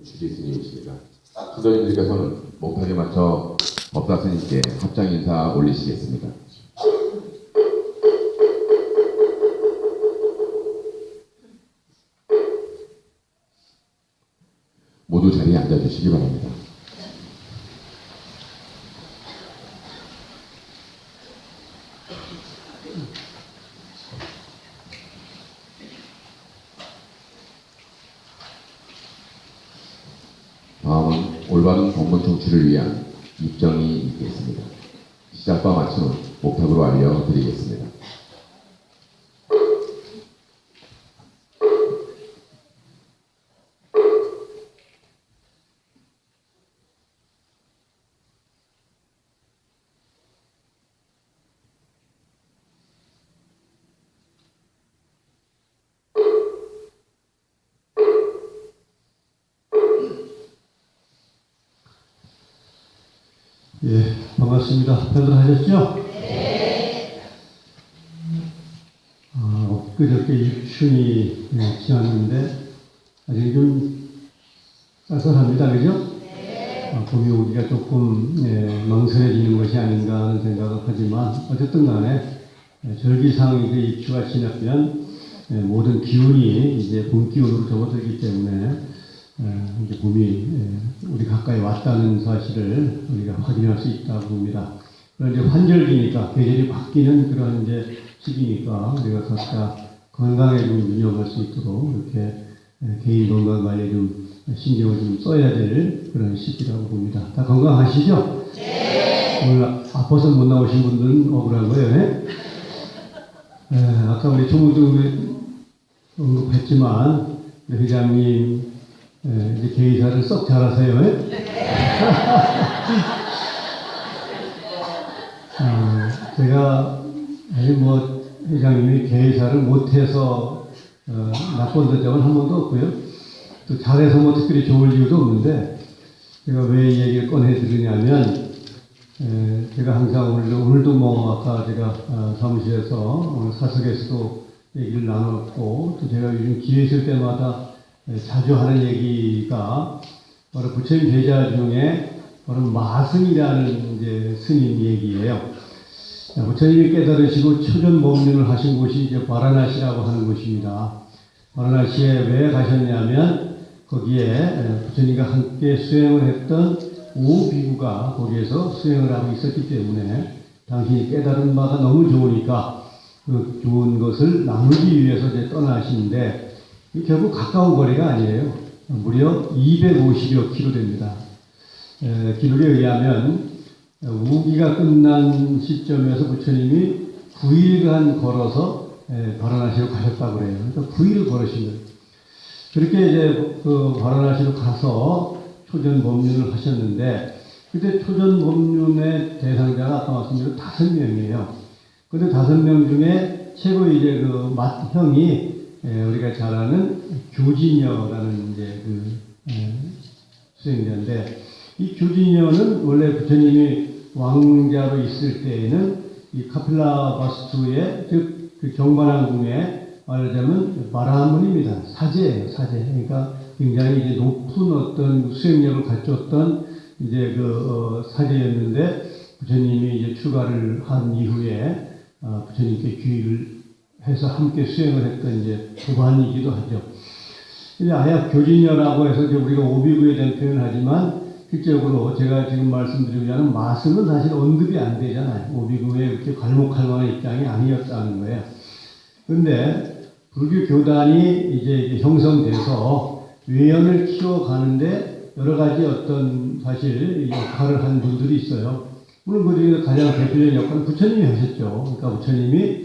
주기스님이십니다. 수도인들께서는 목탁에 맞춰 법사 스님께 합장 인사 올리시겠습니다. 모두 자리에 앉아주시기 바랍니다. 다음은 올바른 법문 청취를 위한 입정이 있겠습니다. 시작과 마침은 목탁으로 알려드리겠습니다. 예, 반갑습니다. 다들 하셨죠? 네. 엊그저께 입춘이 지났는데 아직 좀 쌀쌀합니다. 그죠? 네. 봄이 오기가 조금 망설여지는 것이 아닌가 하는 생각을 하지만 어쨌든 간에 절기상 이제 입추가 지나면 모든 기운이 이제 봄 기운으로 접어들기 때문에 이제 봄이 우리 가까이 왔다는 사실을 우리가 확인할 수 있다고 봅니다. 그런데 환절기니까 계절이 바뀌는 그런 이제 시기니까 우리가 각자 건강에 좀 유념할 수 있도록 이렇게 개인 건강 관리에 좀 신경을 좀 써야 될 그런 시기라고 봅니다. 다 건강하시죠? 네. 오늘 아파서 못 나오신 분들은 억울한 거예요. 아까 우리 조무도 언급했지만 회장님 이제 개의사를 썩 잘하세요. 제가 회장님이 개의사를 못해서 나쁜 점은 한 번도 없고요. 또 잘해서 뭐 특별히 좋을 이유도 없는데 제가 왜 이 얘기를 꺼내드리냐면 제가 항상 오늘도 뭐 아까 제가 사무실에서 오늘 사석에서도 얘기를 나눴고 또 제가 요즘 기회 있을 때마다 자주 하는 얘기가 바로 부처님 제자 중에 바로 마승이라는 이제 스님 얘기예요. 부처님이 깨달으시고 초전 법륜을 하신 곳이 이제 바라나시라고 하는 곳입니다. 바라나시에 왜 가셨냐면 거기에 부처님과 함께 수행을 했던 오비구가 거기에서 수행을 하고 있었기 때문에 당신이 깨달은 바가 너무 좋으니까 그 좋은 것을 나누기 위해서 이제 떠나시는데 결국 가까운 거리가 아니에요. 무려 250여 킬로 됩니다. 기록에 의하면 우기가 끝난 시점에서 부처님이 9일간 걸어서 바라나시로 가셨다고 그래요. 그러니까 9일을 걸으신 거예요. 그렇게 이제 그 바라나시로 가서 초전 법륜을 하셨는데 그때 초전 법륜의 대상자가 아까 말씀드린 5명이에요. 근데 5명 중에 최고 이제 그 맏형이 우리가 잘 아는 교진여라는 이제 수행자인데 이 교진여는 원래 부처님이 왕자로 있을 때에는 이 카필라바스투의 그 경관왕궁에 말하자면 바라문입니다. 사제예요, 사제. 그러니까 굉장히 이제 높은 어떤 수행력을 갖췄던 이제 사제였는데 부처님이 이제 출가를 한 이후에 부처님께 귀의를 해서 함께 수행을 했던 이제 도반이기도 하죠. 이제 아약 교진여라고 해서 이제 우리가 오비구에 대한 표현을 하지만 실제적으로 제가 지금 말씀드리자면 마승은 사실 언급이 안 되잖아요. 오비구에 이렇게 괄목할 만한 입장이 아니었다는 거예요. 그런데 불교 교단이 이제 형성돼서 외연을 키워가는데 여러 가지 어떤 사실 역할을 한 분들이 있어요. 물론 그 중에 가장 대표적인 역할은 부처님이 하셨죠. 그러니까 부처님이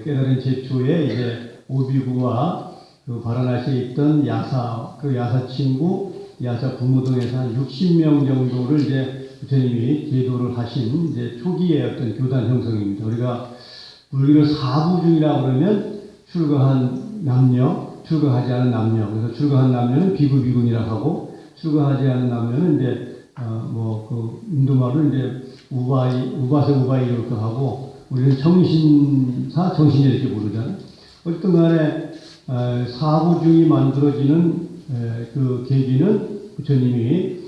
깨달은 제초에 이제 오비구와 그 바라나시에 있던 그 야사 친구, 야사 부모 등에서 한 60명 정도를 이제 부처님이 제도를 하신 이제 초기의 어떤 교단 형성입니다. 우리가 불교를 사부중이라고 그러면 출가한 남녀, 출가하지 않은 남녀. 그래서 출가한 남녀는 비구 비군이라고 하고 출가하지 않은 남녀는 이제 인도말로 이제 우바세 이렇게 하고 우리는 정신사, 정신제 이렇게 부르잖아요. 어쨌든 간에 사부중이 만들어지는 그 계기는 부처님이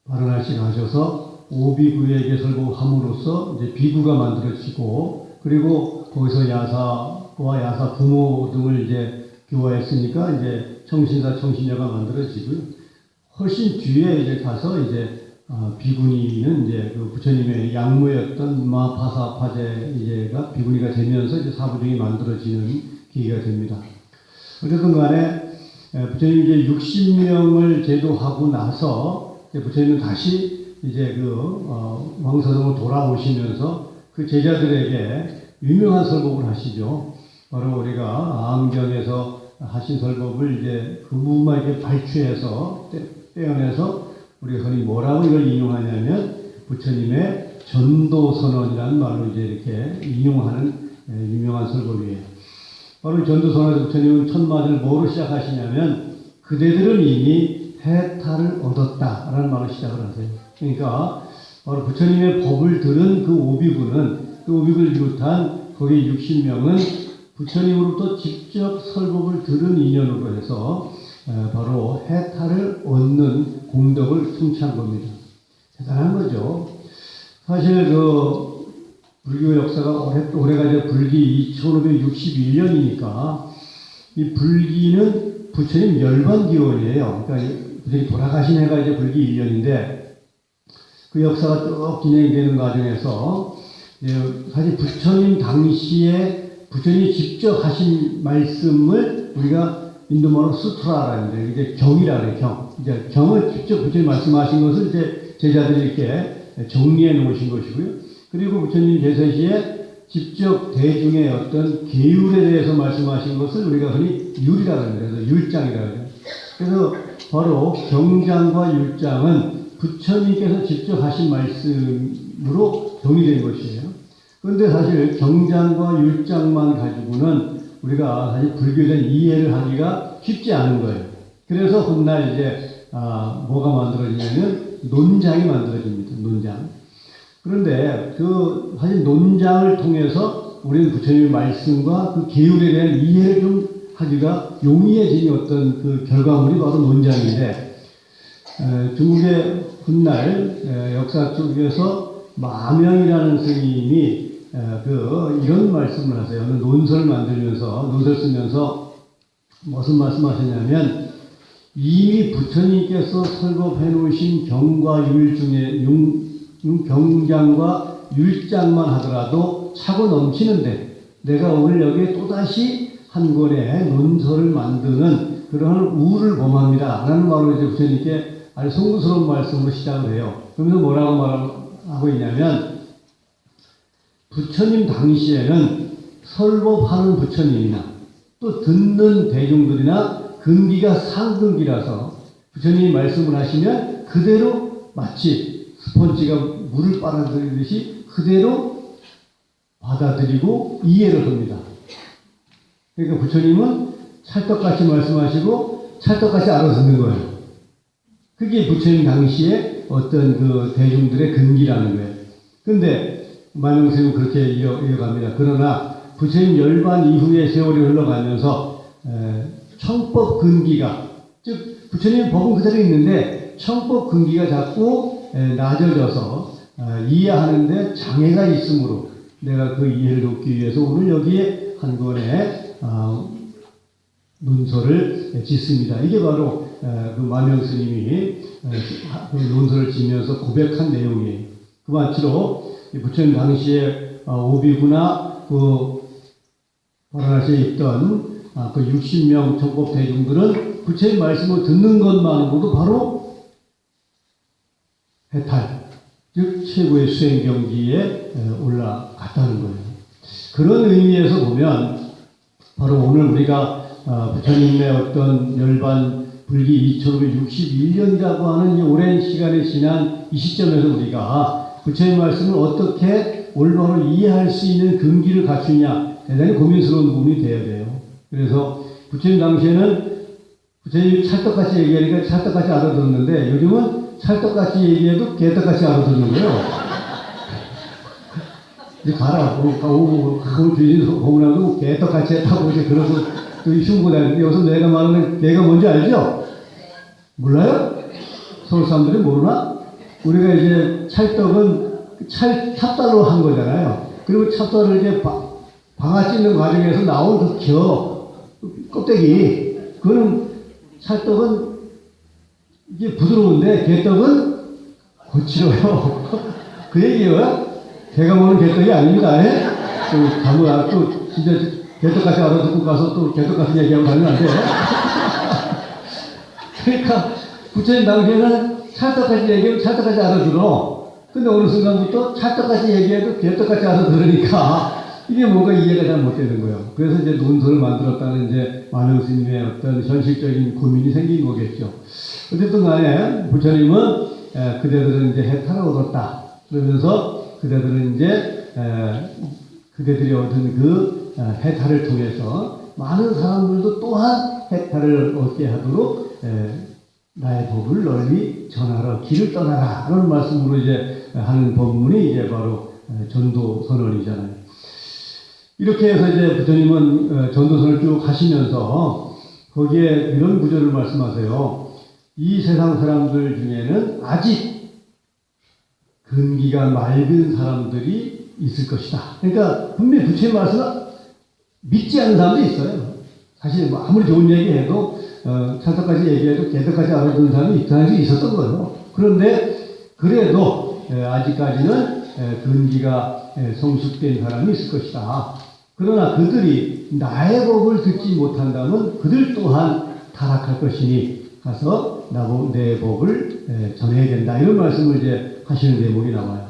바라나시 가셔서 오비구에게 설법함으로써 이제 비구가 만들어지고, 그리고 거기서 야사와 야사 부모 등을 이제 교화했으니까 이제 청신사 청신녀가 만들어지고요. 훨씬 뒤에 이제 가서 이제 비구니는 이제 그 부처님의 양무였던 마파사파제가 비구니가 되면서 이제 사부중이 만들어지는 계기가 됩니다. 어쨌든 간에 부처님이 이제 60명을 제도하고 나서 부처님은 다시 이제 왕서동으로 돌아오시면서 그 제자들에게 유명한 설법을 하시죠. 바로 우리가 암경에서 하신 설법을 이제 그 부분만 이렇게 발췌해서 떼어내서 우리가 흔히 뭐라고 이걸 인용하냐면 부처님의 전도선언이라는 말로 이제 이렇게 인용하는 유명한 설법이에요. 바로 전도선언에서 부처님은 첫 마디를 뭐로 시작하시냐면 그대들은 이미 해탈을 얻었다라는 말로 시작을 하세요. 그러니까 바로 부처님의 법을 들은 그 오비구는, 그 오비구를 비롯한 거기 60명은 부처님으로부터 직접 설법을 들은 인연으로 해서 바로 해탈을 얻는功德을 성취한 겁니다. 대단한 거죠. 사실 불교 역사가 오래가 이제 불기 2561년이니까 이 불기는 부처님 열반기원이에요. 그러니까 부처님 돌아가신 해가 이제 불기 1년인데 그 역사가 쭉 진행되는 과정에서 사실 부처님 당시에 부처님이 직접 하신 말씀을 우리가 인도말로 수트라라는데 이제 경이라 그래요. 경. 이제 경을 직접 부처님 말씀하신 것을 이제 제자들이 이렇게 정리해 놓으신 것이고요. 그리고 부처님 계세시에 직접 대중의 어떤 계율에 대해서 말씀하신 것을 우리가 흔히 율이라고 합니다. 그래서 율장이라고 해요. 그래서 바로 경장과 율장은 부처님께서 직접 하신 말씀으로 정의된 것이에요. 그런데 사실 경장과 율장만 가지고는 우리가 사실 불교에 대한 이해를 하기가 쉽지 않은 거예요. 그래서 훗날 이제 뭐가 만들어지냐면 논장이 만들어집니다. 논장. 그런데 사실 논장을 통해서 우리는 부처님의 말씀과 그 계율에 대한 이해를 좀 하기가 용이해진 어떤 그 결과물이 바로 논장인데, 중국의 훗날 역사 쪽에서 마명이라는 스님이 이런 말씀을 하세요. 어느 논설 만들면서, 논설 쓰면서 무슨 말씀하셨냐면, 이미 부처님께서 설법해 놓으신 경과 율 중에 경장과 율장만 하더라도 차고 넘치는데 내가 오늘 여기에 또다시 한 권의 논설을 만드는 그러한 우를 범합니다. 라는 말로 이제 부처님께 아주 송구스러운 말씀으로 시작을 해요. 그러면서 뭐라고 말하고 있냐면 부처님 당시에는 설법하는 부처님이나 또 듣는 대중들이나 근기가 상근기라서 부처님이 말씀을 하시면 그대로 마치 스펀지가 물을 빨아들이듯이 그대로 받아들이고 이해를 합니다. 그러니까 부처님은 찰떡같이 말씀하시고 찰떡같이 알아듣는 거예요. 그게 부처님 당시에 어떤 그 대중들의 근기라는 거예요. 그런데 마명스님은 그렇게 이어갑니다. 그러나 부처님 열반 이후의 세월이 흘러가면서 청법 근기가, 즉 부처님 법은 그대로 있는데 청법 근기가 자꾸 낮아져서 이해하는데 장애가 있으므로 내가 그 이해를 돕기 위해서 오늘 여기에 한 권의 논설을 짓습니다. 이게 바로 그 마명스님이 그 논설을 지면서 고백한 내용이에요. 그마치로 부처님 당시에 오비구나 바라나시에 있던 그 60명 청법 대중들은 부처님 말씀을 듣는 것만으로도 바로 해탈, 즉 최고의 수행 경지에 올라갔다는 거예요. 그런 의미에서 보면 바로 오늘 우리가 부처님의 어떤 열반 불기 2561년이라고 하는 이 오랜 시간이 지난 이 시점에서 우리가 부처님 말씀을 어떻게 올바로 이해할 수 있는 근기를 갖추냐 대단히 고민스러운 부분이 되어야 돼요. 그래서 부처님 당시에는 부처님이 찰떡같이 얘기하니까 찰떡같이 알아들었는데 요즘은 찰떡같이 얘기해도 개떡같이 알아듣는 거예요. 이제 가라. 주인 공문하고 개떡같이 했다고 이제 그러고 또 흉보다는데 여기서 내가 말하는 개가 뭔지 알죠? 몰라요? 서울 사람들이 모르나? 우리가 이제 찰떡은 찹쌀로 한 거잖아요. 그리고 찹쌀을 이제 방아 찢는 과정에서 나온 껍데기, 그거는 찰떡은 이게 부드러운데 개떡은 거칠어요. 그 얘기예요. 제가 먹는 개떡이 아닙니다. 예? 또 진짜 개떡같이 알아듣고 가서 또 개떡 같은 얘기하고 가면 안 돼요. 그러니까 부처님 당시에는 찰떡같이 얘기하면 찰떡같이 알아들어. 근데 어느 순간부터 찰떡같이 얘기해도 개떡같이 알아들으니까 이게 뭔가 이해가 잘 못 되는 거예요. 그래서 이제 논설을 만들었다는 이제 만흥 스님의 어떤 현실적인 고민이 생긴 거겠죠. 어쨌든 간에 부처님은 그대들은 이제 해탈을 얻었다. 그러면서 그대들은 이제 그대들이 얻은 그 해탈을 통해서 많은 사람들도 또한 해탈을 얻게 하도록 나의 법을 널리 전하라, 길을 떠나라 하는 말씀으로 이제 하는 법문이 이제 바로 전도 선언이잖아요. 이렇게 해서 이제 부처님은 전도선을 쭉 하시면서 거기에 이런 구절을 말씀하세요. 이 세상 사람들 중에는 아직 근기가 맑은 사람들이 있을 것이다. 그러니까 분명히 부처님 말씀은 믿지 않는 사람도 있어요. 사실 뭐 아무리 좋은 얘기해도 찰떡까지 얘기해도 개떡까지 알아듣는 사람이 있었던 거예요. 그런데 그래도 아직까지는 근기가 성숙된 사람이 있을 것이다. 그러나 그들이 나의 법을 듣지 못한다면 그들 또한 타락할 것이니 가서 내 법을 전해야 된다. 이런 말씀을 이제 하시는 대목이 나와요.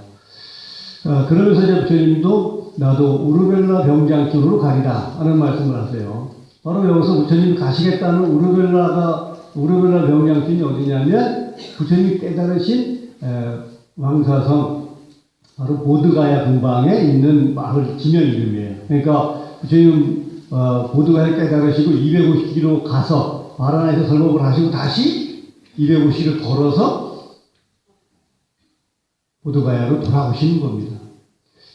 그러면서 이제 부처님도 나도 우르벨라 병장촌으로 가리라 하는 말씀을 하세요. 바로 여기서 부처님이 가시겠다는 우르벨라 병장촌이 어디냐면 부처님이 깨달으신 왕사성 바로 보드가야 근방에 있는 마을 지명 이름이에요. 그러니까 부처님 보드가야 깨달으시고 250km 가서 바라나에서 설법을 하시고 다시 250km 걸어서 보드가야로 돌아오시는 겁니다.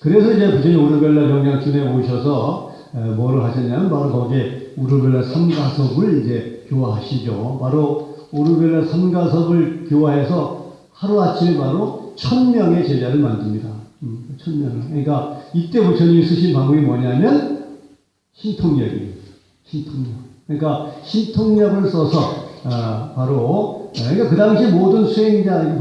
그래서 이제 부처님 우르벨라 병장촌에 오셔서 뭐를 하셨냐면 바로 거기에 우르벨라 삼가섭을 이제 교화하시죠. 바로 우르벨라 삼가섭을 교화해서 하루아침에 바로 1000명의 제자를 만듭니다. 1000명을. 그러니까 이때 부처님이 쓰신 방법이 뭐냐면 신통력이에요. 신통력. 그러니까 신통력을 써서 바로 그러니까 그 당시 모든 수행자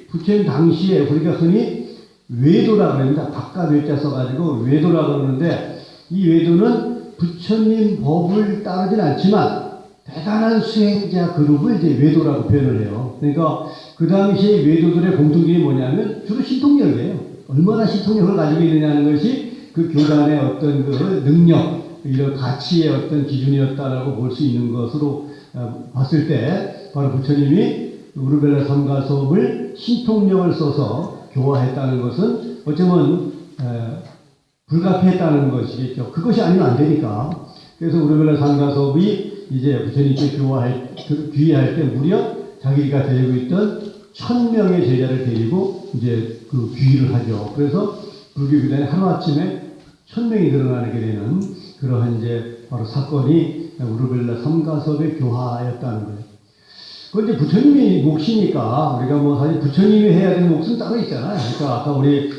부처님 당시에 우리가 흔히 외도라고 합니다. 바깥 외자 써가지고 외도라고 그러는데 이 외도는 부처님 법을 따르진 않지만 대단한 수행자 그룹을 이제 외도라고 표현을 해요. 그러니까 그 당시에 외도들의 공통점이 뭐냐면 주로 신통력이에요. 얼마나 신통력을 가지고 있느냐는 것이 그 교단의 어떤 그 능력, 이런 가치의 어떤 기준이었다라고 볼 수 있는 것으로 봤을 때 바로 부처님이 우르벨라 삼가섭을 신통력을 써서 교화했다는 것은 어쩌면 불가피했다는 것이겠죠. 그것이 아니면 안 되니까. 그래서 우르벨라 삼가섭이 이제 부처님께 귀의할 때 무려 자기가 데리고 있던 1000명의 제자를 데리고 이제 그 귀의를 하죠. 그래서 불교 교단이 하루아침에 1000명이 늘어나게 되는 그러한 이제 바로 사건이 우르벨라 삼가섭의 교화였다는 거예요. 그건 이제 부처님이 몫이니까 우리가 뭐 사실 부처님이 해야 되는 몫은 따로 있잖아요. 그러니까 아까 우리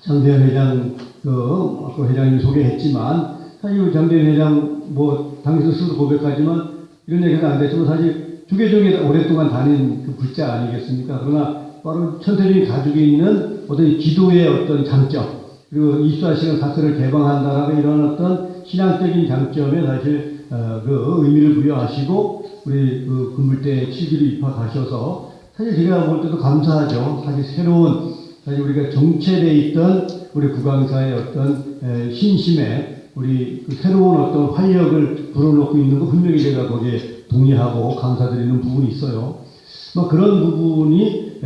장대현 회장 그 회장님 소개했지만 사실 장대현 회장 뭐 당시 스스로 고백하지만 이런 얘기가 안 됐지만 사실 주계종에 오랫동안 다닌 그 불자 아니겠습니까? 그러나 바로 천태님이 가지고 있는 어떤 기도의 어떤 장점 그리고 24시간 사설을 개방한다라는 이런 어떤 신앙적인 장점에 사실 그 의미를 부여하시고 우리 그 금물대 7기로 입학하셔서 사실 제가 볼 때도 감사하죠. 사실 사실 우리가 정체되어 있던 우리 구강사의 어떤 신심에 우리 그 새로운 어떤 활력을 불어넣고 있는 거 분명히 제가 거기에 동의하고 감사드리는 부분이 있어요. 뭐 그런 부분이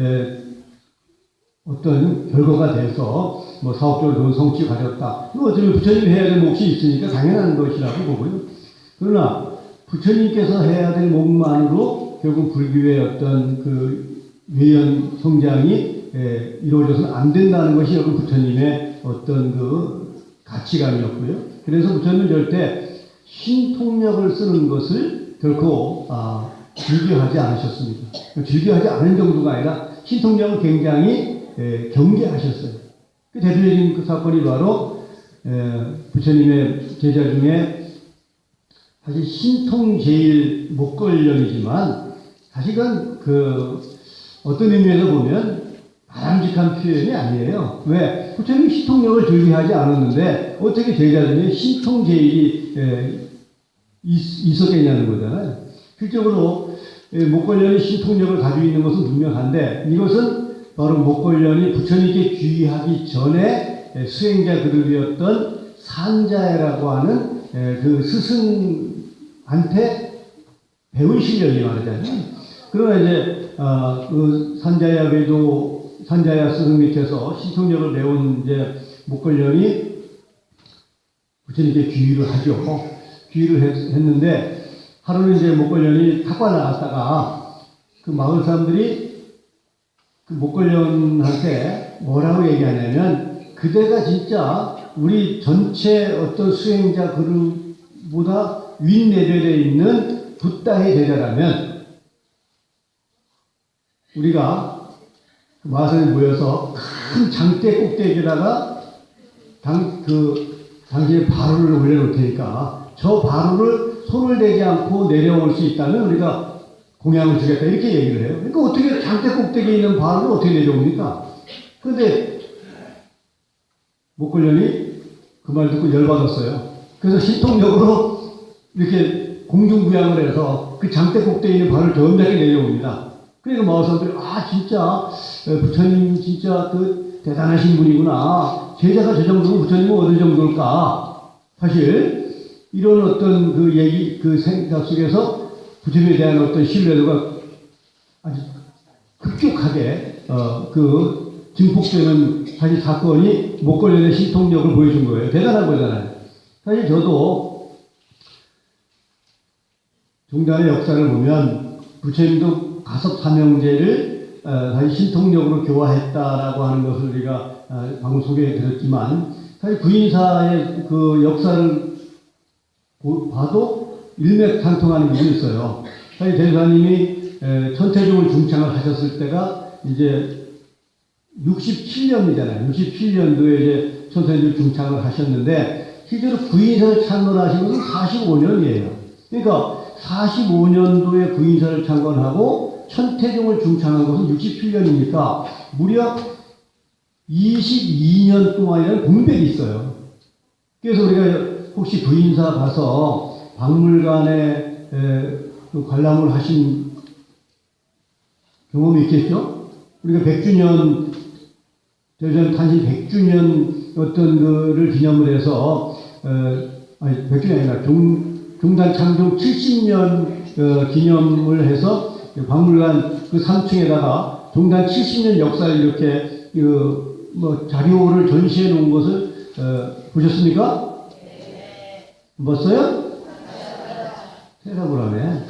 어떤 결과가 돼서 뭐 사업적으로 좋은 성취를 가졌다. 어쩌면 부처님이 해야 될 몫이 있으니까 당연한 것이라고 보고요. 그러나 부처님께서 해야 될 몫만으로 결국 불교의 어떤 그 외연 성장이 이루어져서는 안 된다는 것이 여러분 부처님의 어떤 그 가치관이었고요. 그래서 부처님은 절대 신통력을 쓰는 것을 결코 즐겨하지 않으셨습니다. 즐겨하지 않은 정도가 아니라 신통력을 굉장히 경계하셨어요. 그 대표적인 그 사건이 바로 부처님의 제자 중에 사실 신통제일 목걸련이지만 사실은 그 어떤 의미에서 보면 바람직한 표현이 아니에요. 왜? 부처님이 신통력을 즐겨하지 않았는데 어떻게 제자 중에 신통제일이 있었겠냐는 거잖아요. 실적으로 목걸련이 신통력을 가지고 있는 것은 분명한데 이것은 바로 목걸련이 부처님께 귀의하기 전에 수행자 그룹이었던 산자야라고 하는 그 스승한테 배운 실력이 말이잖아요. 그러나 이제 그 산자야 외도 산자야 스승 밑에서 신통력을 배운 이제 목걸련이 부처님께 귀의를 하죠. 귀의를 했는데 하루는 이제 목걸련이 탁과 나갔다가 그 마을 사람들이 그 목걸련한테 뭐라고 얘기하냐면 그대가 진짜 우리 전체 어떤 수행자 그룹보다 윗레벨에 있는 붓다의 제자라면 우리가 마을에 모여서 큰 장대 꼭대기에다가 당신의 바루를 올려놓을 테니까 저 바루를 손을 대지 않고 내려올 수 있다면 우리가 공양을 주겠다 이렇게 얘기를 해요. 그러니까 어떻게 장대 꼭대기에 있는 바루를 어떻게 내려옵니까? 그런데 목걸련이 그 말 듣고 열받았어요. 그래서 신통력으로 이렇게 공중부양을 해서 그 장대 꼭대기에 있는 바루를 점잖게 내려옵니다. 그러니까 마을 사람들이 진짜 부처님 진짜 그 대단하신 분이구나. 제자가 저 정도면 부처님은 어느 정도일까? 사실 이런 어떤 그 얘기, 그 생각 속에서 부처님에 대한 어떤 신뢰도가 아주 급격하게 그 증폭되는 사실 사건이 목걸련의 신통력을 보여준 거예요. 대단한 거잖아요. 사실 저도 종단의 역사를 보면 부처님도 가섭 삼형제를 사실 신통력으로 교화했다라고 하는 것을 우리가 방금 소개해 드렸지만 사실 구인사의 그 역사를 봐도 일맥상통하는 부분이 있어요. 사실 대사님이 천태종을 중창을 하셨을 때가 이제 67년이잖아요. 67년도에 이제 천태종을 중창을 하셨는데 실제로 구인사를 창건하신 것은 45년이에요. 그러니까 45년도에 구인사를 창건하고 천태종을 중창한 것은 67년이니까 무려 22년 동안이라는 공백이 있어요. 그래서 우리가 혹시 구인사 가서 박물관에 관람을 하신 경험이 있겠죠? 우리가 100주년, 대전 탄신 100주년 어떤 거를 기념을 해서, 100주년이 아니라 종단 창종 70년 기념을 해서 박물관 그 3층에다가 종단 70년 역사를 이렇게 자료를 전시해 놓은 것을 보셨습니까? 봤어요? 대답을 하네.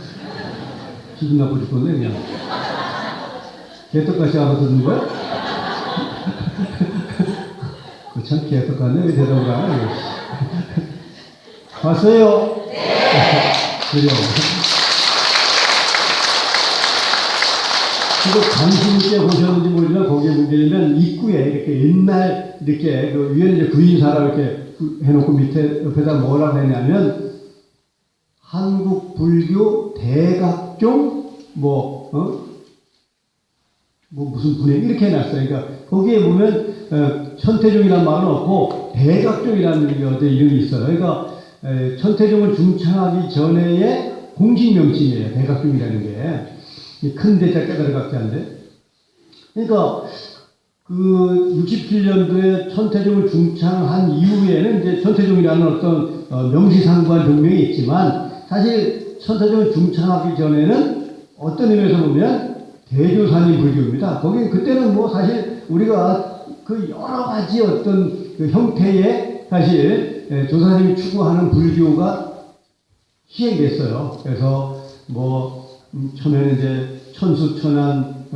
기분 나쁘 죽겠네, 그냥. 개떡같이 알아듣는 거야? 참 개떡같네, 왜 대답을 안 해? 봤어요? 네. 그래요. 그거 관심 있게 보셨는지 모르지만 거기에 보시면 입구에 이렇게 옛날 이렇게 그 위에 이제 구인사라 이렇게 해놓고 밑에 옆에다 뭐라고 했냐면 한국 불교 대각종 무슨 분해 이렇게 해놨어요. 그러니까 거기에 보면 천태종이라는 말은 없고 대각종이라는 이름이 있어요. 그러니까 천태종을 중창하기 전에의 공식 명칭이에요. 대각종이라는 게 큰 대자 깨달은 각자인데. 그러니까 그 67년도에 천태종을 중창한 이후에는 이제 천태종이라는 어떤 명시상부한 종명이 있지만 사실 천태종을 중창하기 전에는 어떤 의미에서 보면 대조산인 불교입니다. 거기 그때는 뭐 사실 우리가 그 여러 가지 어떤 그 형태의 사실 조사님이 추구하는 불교가 시행됐어요. 그래서 처음에는 이제 천수천안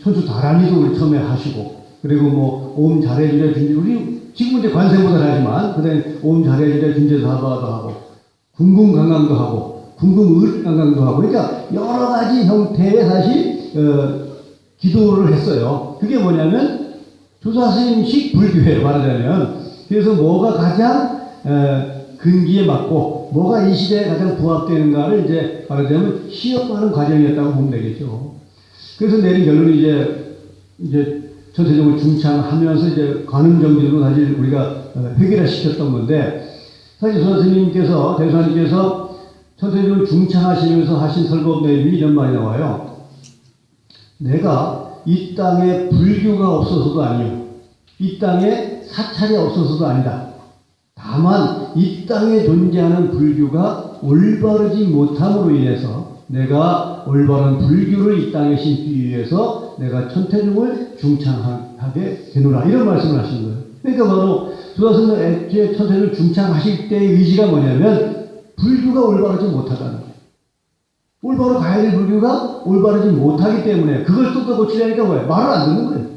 천수다란이도 우리 처음에 하시고, 그리고 옴 잘해주자 준재, 우리 지금 이제 관세보다 하지만, 그 다음에 옴 잘해주자 준재 사바도 하고, 궁궁강강도 하고, 궁금의강강도 하고, 그러니까 여러 가지 형태의 사실 기도를 했어요. 그게 뭐냐면 조사스님식 불교예요, 말하자면. 그래서 뭐가 가장 근기에 맞고 뭐가 이 시대에 가장 부합되는가를 이제 말하자면 시험하는 과정이었다고 보면 되겠죠. 그래서 내린 결론이 이제 천태종을 중창하면서 이제 관음 정신으로 사실 우리가 해결을 시켰던 건데, 사실 조사스님께서 대수사님께서 천태종을 중창하시면서 하신 설법 내용이 이런 말이 나와요. 내가 이 땅에 불교가 없어서도 아니요, 이 땅에 사찰이 없어서도 아니다. 다만 이 땅에 존재하는 불교가 올바르지 못함으로 인해서 내가 올바른 불교를 이 땅에 심기 위해서 내가 천태종을 중창하게 되노라, 이런 말씀을 하신 거예요. 그러니까 바로 조사스님은 애초에 천태종을 중창하실 때의 의지가 뭐냐면 불교가 올바르지 못하다는 거예요. 올바로 가야 될 불교가 올바르지 못하기 때문에 그걸 또 고치려니까 뭐예요? 말을 안 듣는 거예요.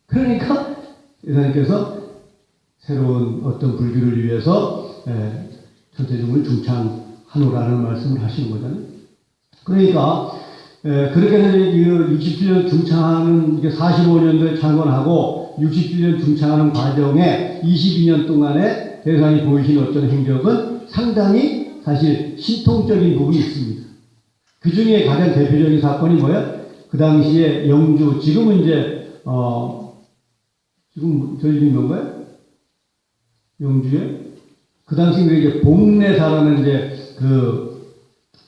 그러니까 예수님께서 새로운 어떤 불교를 위해서 천태종을 중창하노라는 말씀을 하시는 거잖아요. 그러니까 그렇게 해서 67년 중창하는 45년도에 창건하고 67년 중창하는 과정에 22년 동안에 대상이 보이신 어떤 행적은 상당히 사실 신통적인 부분이 있습니다. 그 중에 가장 대표적인 사건이 뭐예요? 그 당시에 영주, 지금은 이제 지금 저희 집이 뭔가요? 영주에? 그 당시 이제 복례사라는 이제 그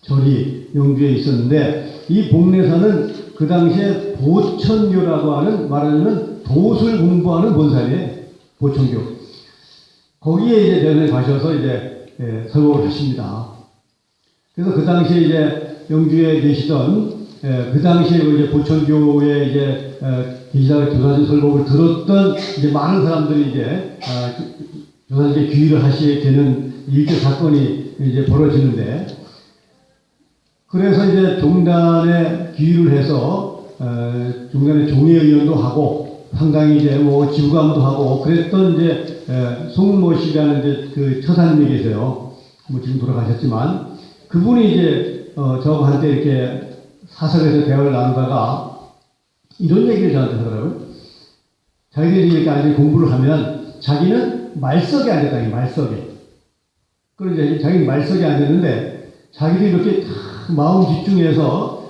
절이 영주에 있었는데, 이 복례사는 그 당시에 보천교라고 하는, 말하자면 도술 공부하는 본산이에요. 보천교. 거기에 이제 대선에 가셔서 이제 설법을 하십니다. 그래서 그 당시에 이제 영주에 계시던 그 당시에 이제 보천교에 이제 계시다가 조사님 설법을 들었던 이제 많은 사람들이 이제 조사님께 귀의를 하시게 되는 일대 사건이 이제 벌어지는데, 그래서 이제 종단에 귀의를 해서 종단의 종회의원도 하고 상당히 이제 뭐 지부감도 하고 그랬던 이제 송모 씨라는 이제 그 처사님이 계세요. 뭐 지금 돌아가셨지만 그분이 이제 저하고 한때 이렇게 사석에서 대화를 나누다가 이런 얘기를 저한테 하더라고요. 자기들이 이렇게 아직 공부를 하면 자기는 말석에 앉았다, 말석에. 그런데 자기는 말석에 앉았는데 자기들이 이렇게 마음 집중해서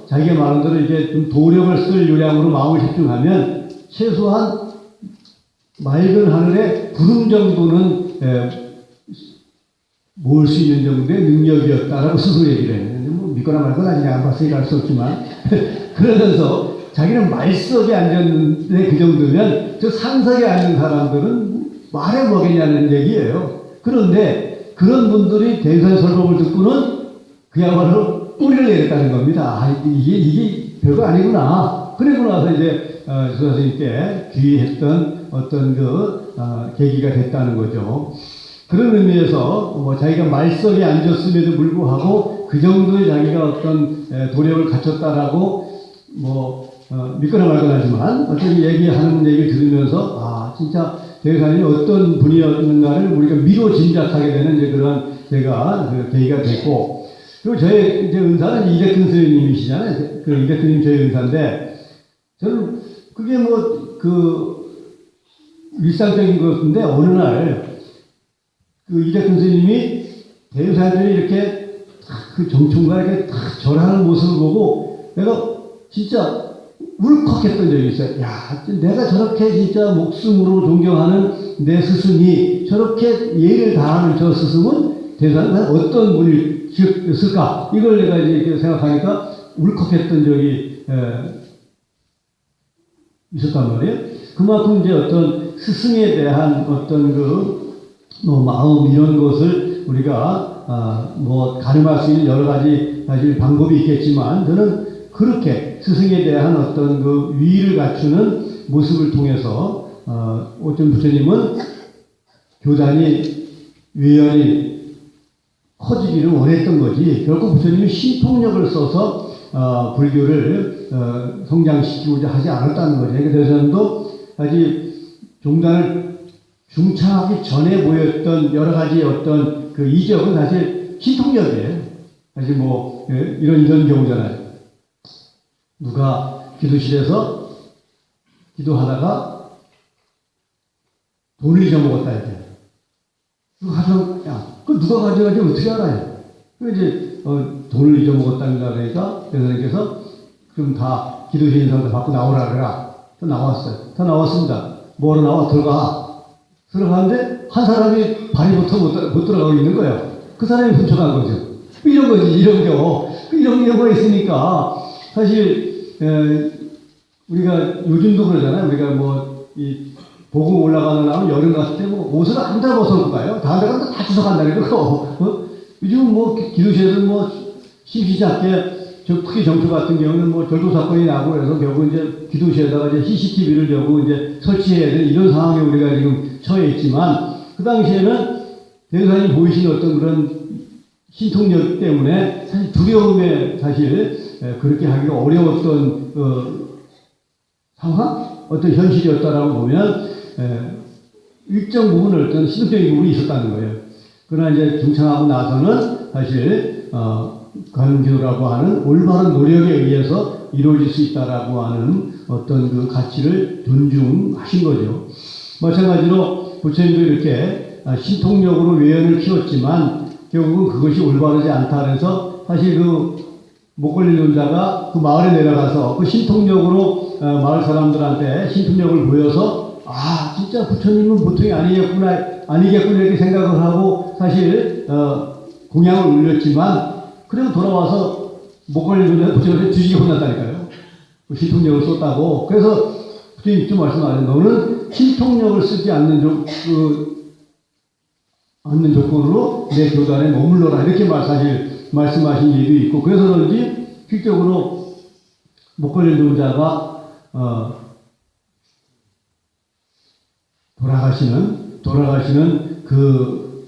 자기가 말한 대로 이제 좀 도력을 쓸 요량으로 마음을 집중하면 최소한 맑은 하늘에 구름 정도는 모을 수 있는 정도의 능력이었다라고 스스로 얘기를 해요. 뭐 믿거나 말거나 그냥 안 봤으니까 알 수 없지만 그러면서 자기는 말석에 앉았는데 그 정도면 저 상석에 앉은 사람들은 말해 뭐겠냐는 얘기예요. 그런데 그런 분들이 대선 설법을 듣고는 그야말로 뿌리를 내렸다는 겁니다. 이게 별거 아니구나. 그리고 나서 이제 선생님께 귀의했던 어떤 계기가 됐다는 거죠. 그런 의미에서 뭐 자기가 말석에 앉았음에도 불구하고 그 정도의 자기가 어떤 도력을 갖췄다라고 뭐 믿거나 말거나 하지만 어떤 얘기하는 얘기를 들으면서 진짜 대사님이 어떤 분이었는가를 우리가 미로 짐작하게 되는 이제 그런 제가 그 계기가 됐고, 그리고 저의 이제 은사는 이재근 선생님이시잖아요. 그 이재근님 저희 은사인데 저는 그게 뭐 그 일상적인 것인데 어느 날 그 이재근 선생님이 대사님들이 이렇게 그 정총과 이렇게 딱 절하는 모습을 보고 내가 진짜 울컥했던 적이 있어요. 야, 내가 저렇게 진짜 목숨으로 존경하는 내 스승이 저렇게 예를 다하는 저 스승은 대단히 어떤 분이었을까? 이걸 내가 이제 생각하니까 울컥했던 적이 있었단 말이에요. 그만큼 이제 어떤 스승에 대한 어떤 마음 이런 것을 우리가 뭐 가늠할 수 있는 여러 가지 사실 방법이 있겠지만 저는 그렇게 스승에 대한 어떤 그 위를 갖추는 모습을 통해서 어떤 부처님은 교단이 외연이 커지기를 원했던 거지 결국 부처님이 신통력을 써서 불교를 성장시키고자 하지 않았다는 거죠. 그래서 아직 종단을 중창하기 전에 보였던 여러 가지 어떤 그 이적은 사실 신통력이에요. 사실 뭐 이런 경우잖아요. 누가 기도실에서 기도하다가 돈을 잊어먹었다 이제. 그 누가 가져가지 어떻게 알아요? 그 이제 돈을 잊어먹었다는 그러니까 대선생께서 그럼 다 기도실 인상도 받고 나오라 그래라. 또 나왔어요. 다 나왔습니다. 뭐로 나와? 들어가는데 한 사람이 발이부터 못 들어가고 있는 거예요. 그 사람이 훔쳐간 거죠. 이런 거지, 이런 경우. 이런 경우가 있으니까 사실 우리가 요즘도 그러잖아요. 우리가 뭐 복음 올라가는 날은 여름 갔을 때 뭐 옷을 안 다 벗어놓고 가요. 다른 데 가면 다 주워간다는 거. 요즘 뭐 기도실에서 뭐 심시지 않게 특히 정초 같은 경우는 뭐 절도 사건이 나고 그래서 결국 이제 기도실에다가 이제 CCTV를 결국 이제 설치해야 되는 이런 상황에 우리가 지금 처해 있지만 그 당시에는 대사님 보이신 어떤 그런 신통력 때문에 사실 두려움에 사실 그렇게 하기가 어려웠던 상황? 어떤 현실이었다라고 보면 일정 부분 어떤 신통적인 부분이 있었다는 거예요. 그러나 이제 중창하고 나서는 사실 관기도라고 하는 올바른 노력에 의해서 이루어질 수 있다라고 하는 어떤 그 가치를 존중하신 거죠. 마찬가지로 부처님도 이렇게 신통력으로 외연을 키웠지만 결국은 그것이 올바르지 않다 그래서 사실 그 목걸이 논자가 그 마을에 내려가서 그 신통력으로 마을 사람들한테 신통력을 보여서 아 진짜 부처님은 보통이 아니겠구나 이렇게 생각을 하고 사실 공양을 올렸지만 그래도 돌아와서 목걸이 논자가 부처님한테 뒤지게 혼났다니까요. 그 신통력을 썼다고. 그래서 부처님 좀 말씀하셨는데 너는 신통력을 쓰지 않는 조건으로 내 교단에 머물러라 이렇게 사실 말씀하신 얘기도 있고 그래서 그런지 실적으로 목걸이 논자가 돌아가시는 그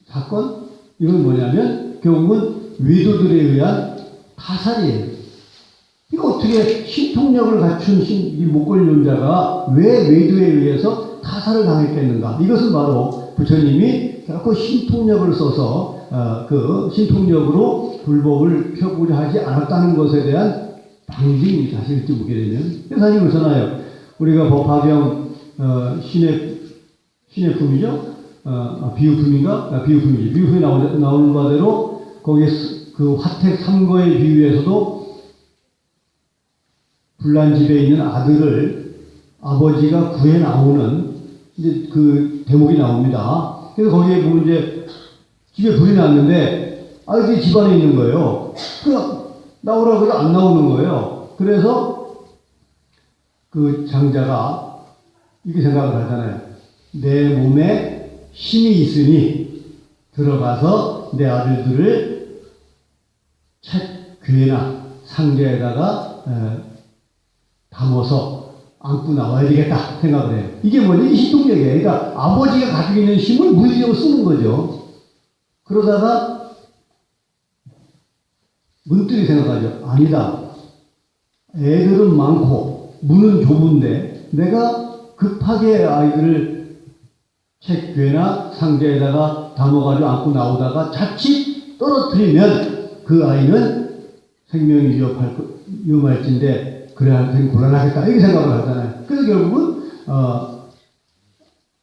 사건 이건 뭐냐면 결국은 외도들에 의한 타살이에요. 이거 어떻게 신통력을 갖춘 이 목걸이 논자가 왜 외도에 의해서 타살을 당했겠는가? 이것은 바로 부처님이 결코 신통력을 써서 그 신통력으로 불법을 펴고자 하지 않았다는 것에 대한 방증입니다. 사실 이렇게 보게 되면. 사실 그렇잖아요. 우리가 법화경 신의 품이죠. 비유품인가? 비유품이지. 비유품이 나오는 바대로 거기에 그 화택 삼거의 비유에서도 불난집에 있는 아들을 아버지가 구해 나오는 이제 그 대목이 나옵니다. 그래서 거기에 보면 이제 집에 불이 났는데 아들이 집안에 있는 거예요. 나오라고 해도 안 나오는 거예요. 그래서 그 장자가 이렇게 생각을 하잖아요. 내 몸에 힘이 있으니 들어가서 내 아들들을 책 귀에나 상자에다가 담아서 안고 나와야 되겠다 생각을 해요. 이게 뭐냐? 이 신통력이에요. 그러니까 아버지가 가지고 있는 힘을 물리적으로 쓰는 거죠. 그러다가 문득이 생각하죠. 아니다. 애들은 많고 문은 좁은데 내가 급하게 아이들을 책괴나 상자에다가 담아가지고 안고 나오다가 자칫 떨어뜨리면 그 아이는 생명이 위험할진데 그래야 되니 곤란하겠다 이렇게 생각을 하잖아요. 그래서 결국은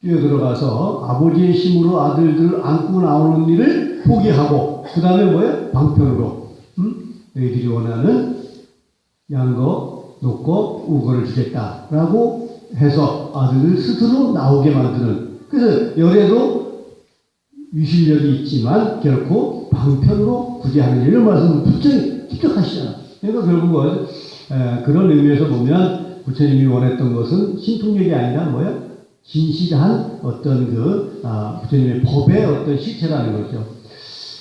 뛰어들어가서 아버지의 힘으로 아들들을 안고 나오는 일을 포기하고 그 다음에 뭐예요? 방편으로 너희들이 원하는 양거, 녹거, 우거를 주겠다라고 해서 아들을 스스로 나오게 만드는 그래서 열애도 유실력이 있지만 결코 방편으로 구제하는 이런 말씀을 부처님 직접 하시잖아요. 그러니까 결국은 그런 의미에서 보면 부처님이 원했던 것은 신통력이 아니라 뭐예요? 진실한 어떤 부처님의 법의 어떤 실체라는 거죠.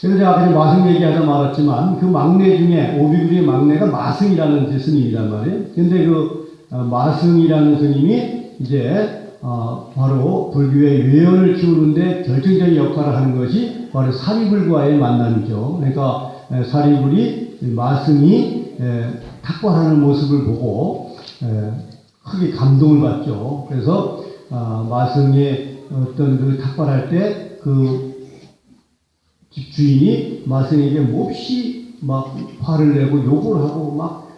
그래서 제가 아까 마승 얘기하다 말았지만 그 막내 중에 오비구리의 막내가 마승이라는 스님이란 말이에요. 근데 그 마승이라는 스님이 이제 바로 불교의 외연을 키우는데 결정적인 역할을 하는 것이 바로 사리불과의 만남이죠. 그러니까 사리불이 마승이 탁발하는 모습을 보고 크게 감동을 받죠. 그래서 마승의 어떤 그 탁발할 때 그 집주인이 마승에게 몹시 막 화를 내고 욕을 하고 막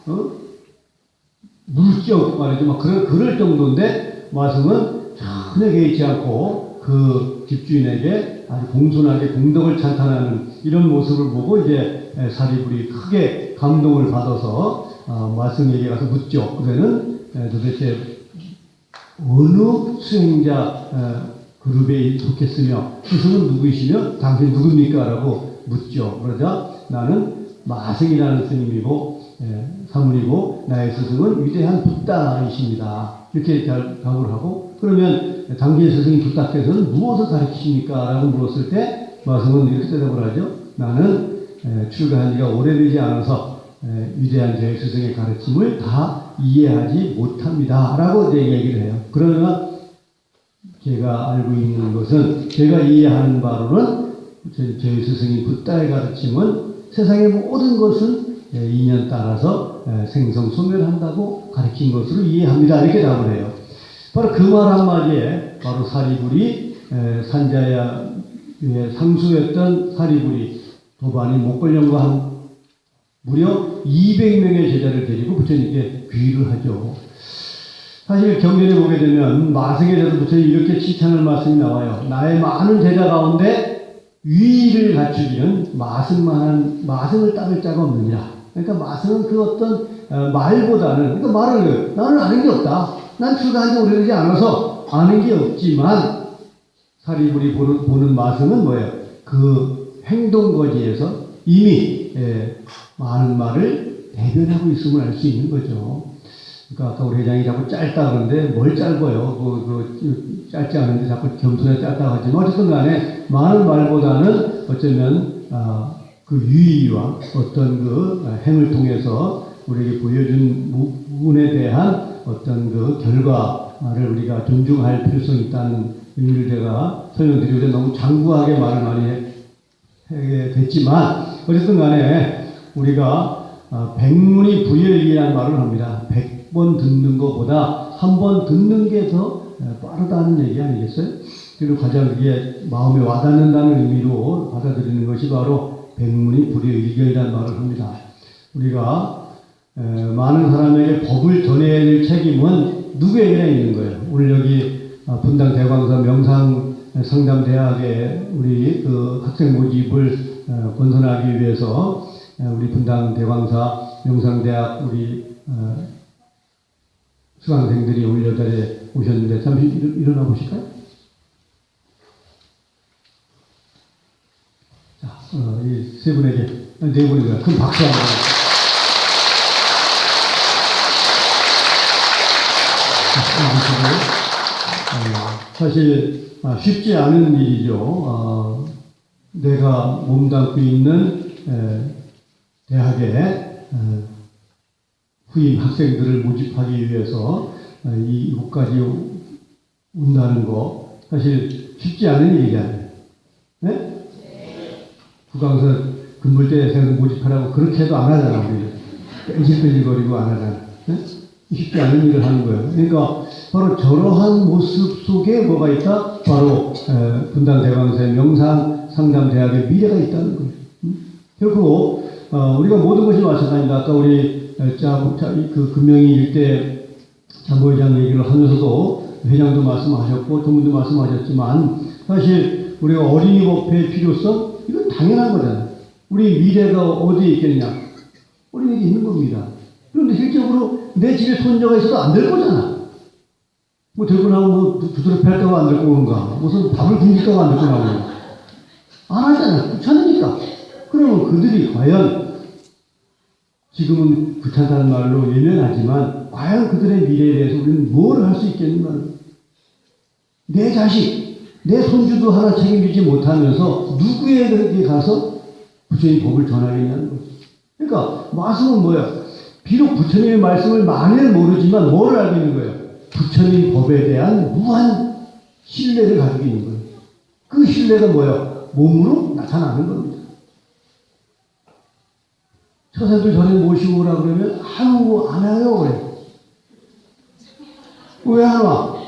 물격 말이죠. 막 그럴 정도인데 마승은 전혀 개의치 않고 그 집주인에게 아주 공손하게 공덕을 찬탄하는 이런 모습을 보고 이제 사리불이 크게 감동을 받아서 마승에게 가서 묻죠. 그대는 도대체 어느 수행자 그룹에 속했으며 스승은 누구이시며 당신 누굽니까? 라고 묻죠. 그러자 나는 마승이라는 스님이고 사문이고 나의 스승은 위대한 붓다이십니다. 이렇게 답을 하고 그러면 당신의 스승인 붓다께서는 무엇을 가르치십니까? 라고 물었을 때 마승은 이렇게 대답을 하죠. 나는 출가한 지가 오래되지 않아서 위대한 제 스승의 가르침을 다 이해하지 못합니다. 라고 이제 얘기를 해요. 그러나 제가 알고 있는 것은 제가 이해하는 바로는 제 스승인 붓다의 가르침은 세상의 모든 것은 인연 따라서 생성소멸한다고 가르친 것으로 이해합니다. 이렇게 답을 해요. 바로 그 말 한마디에 바로 사리불이 산자야의 상수였던 사리불이 도반이 목걸령과 한 무려 200명의 제자를 데리고 부처님께 귀의를 하죠. 사실 경전에 보게 되면 마승에 대해서 부처님 이렇게 칭찬할 말씀이 나와요. 나의 많은 제자 가운데 위의를 갖추기는 마승을 따를 자가 없느니라. 그러니까 마승은 그 어떤 말보다는 그러니까 말을 나는 아는 게 없다. 난 출가한 지 오래되지 않아서 아는 게 없지만 사리불이 보는 마승은 뭐예요? 그 행동거지에서 이미 많은 말을 대변하고 있음을 알 수 있는 거죠. 그러니까 아까 우리 회장이 자꾸 짧다 그러는데 뭘 짧아요? 짧지 않은데 자꾸 겸손해 짧다고 하지만 어쨌든 간에 많은 말보다는 어쩌면 그 유의와 어떤 그 행을 통해서 우리에게 보여준 부분에 대한 어떤 그 결과를 우리가 존중할 필요성이 있다는 의미를 제가 설명드리고 너무 장구하게 말을 많이 하게 됐지만 어쨌든 간에 우리가 백문이 불여일이라는 말을 합니다. 100번 듣는 것보다 한 번 듣는 게 더 빠르다는 얘기 아니겠어요? 그리고 가장 그게 마음에 와닿는다는 의미로 받아들이는 것이 바로 백문이 불여일견이라는 말을 합니다. 우리가 많은 사람에게 법을 전해야 될 책임은 누구에게나 있는 거예요. 오늘 여기 분당 대광사 명상상담대학에 우리 그 학생 모집을 건선하기 위해서 우리 분당 대광사 명상대학 우리 수강생들이 오늘 이 자리에 오셨는데 잠시 일어나 보실까요? 자, 이 세 분에게 네 분이고요. 큰 박수 한번. 사실 쉽지 않은 일이죠. 내가 몸담고 있는 대학에 후임 학생들을 모집하기 위해서 이곳까지 온다는 거 사실 쉽지 않은 일이잖아요. 네? 구강서 근무대에서 모집하라고 그렇게 해도 안 하잖아. 우리 뺀질뺀질거리고 안 하잖아. 네? 쉽지 않은 일을 하는 거예요. 그러니까 바로 저러한 모습 속에 뭐가 있다? 바로 분당 대광사의 명상상담대학의 미래가 있다는 거예요. 결국 우리가 모든 것이 마찬가지입니다. 아까 우리 그 금명이 일대 장보회장 얘기를 하면서도 회장도 말씀하셨고 전문도 말씀하셨지만 사실 우리가 어린이 법회의 필요성 이건 당연한 거잖아요. 우리 미래가 어디에 있겠냐? 어린이에 있는 겁니다. 그런데 실적으로 내 집에 손자가 있어도 안 될 거잖아. 뭐 들고 나오면 뭐 두드러 팰까봐 안 들고 오는가? 무슨 밥을 굶길까봐 안 들고 나오는가? 안 하잖아. 귀찮으니까. 그러면 그들이 과연 지금은 귀찮다는 말로 예면하지만 과연 그들의 미래에 대해서 우리는 뭘 할 수 있겠는가? 내 자식, 내 손주도 하나 책임지지 못하면서 누구에게 가서 부처님 법을 전하겠냐는 거죠. 그러니까 말씀은 뭐야? 비록 부처님의 말씀을 많이는 모르지만 뭐를 알고 있는 거예요? 부처님 법에 대한 무한 신뢰를 가지고 있는 거예요. 그 신뢰가 뭐예요? 몸으로 나타나는 겁니다. 처세들 전에 모시고 오라 그러면 아유 안 와요 그래. 왜 안 와?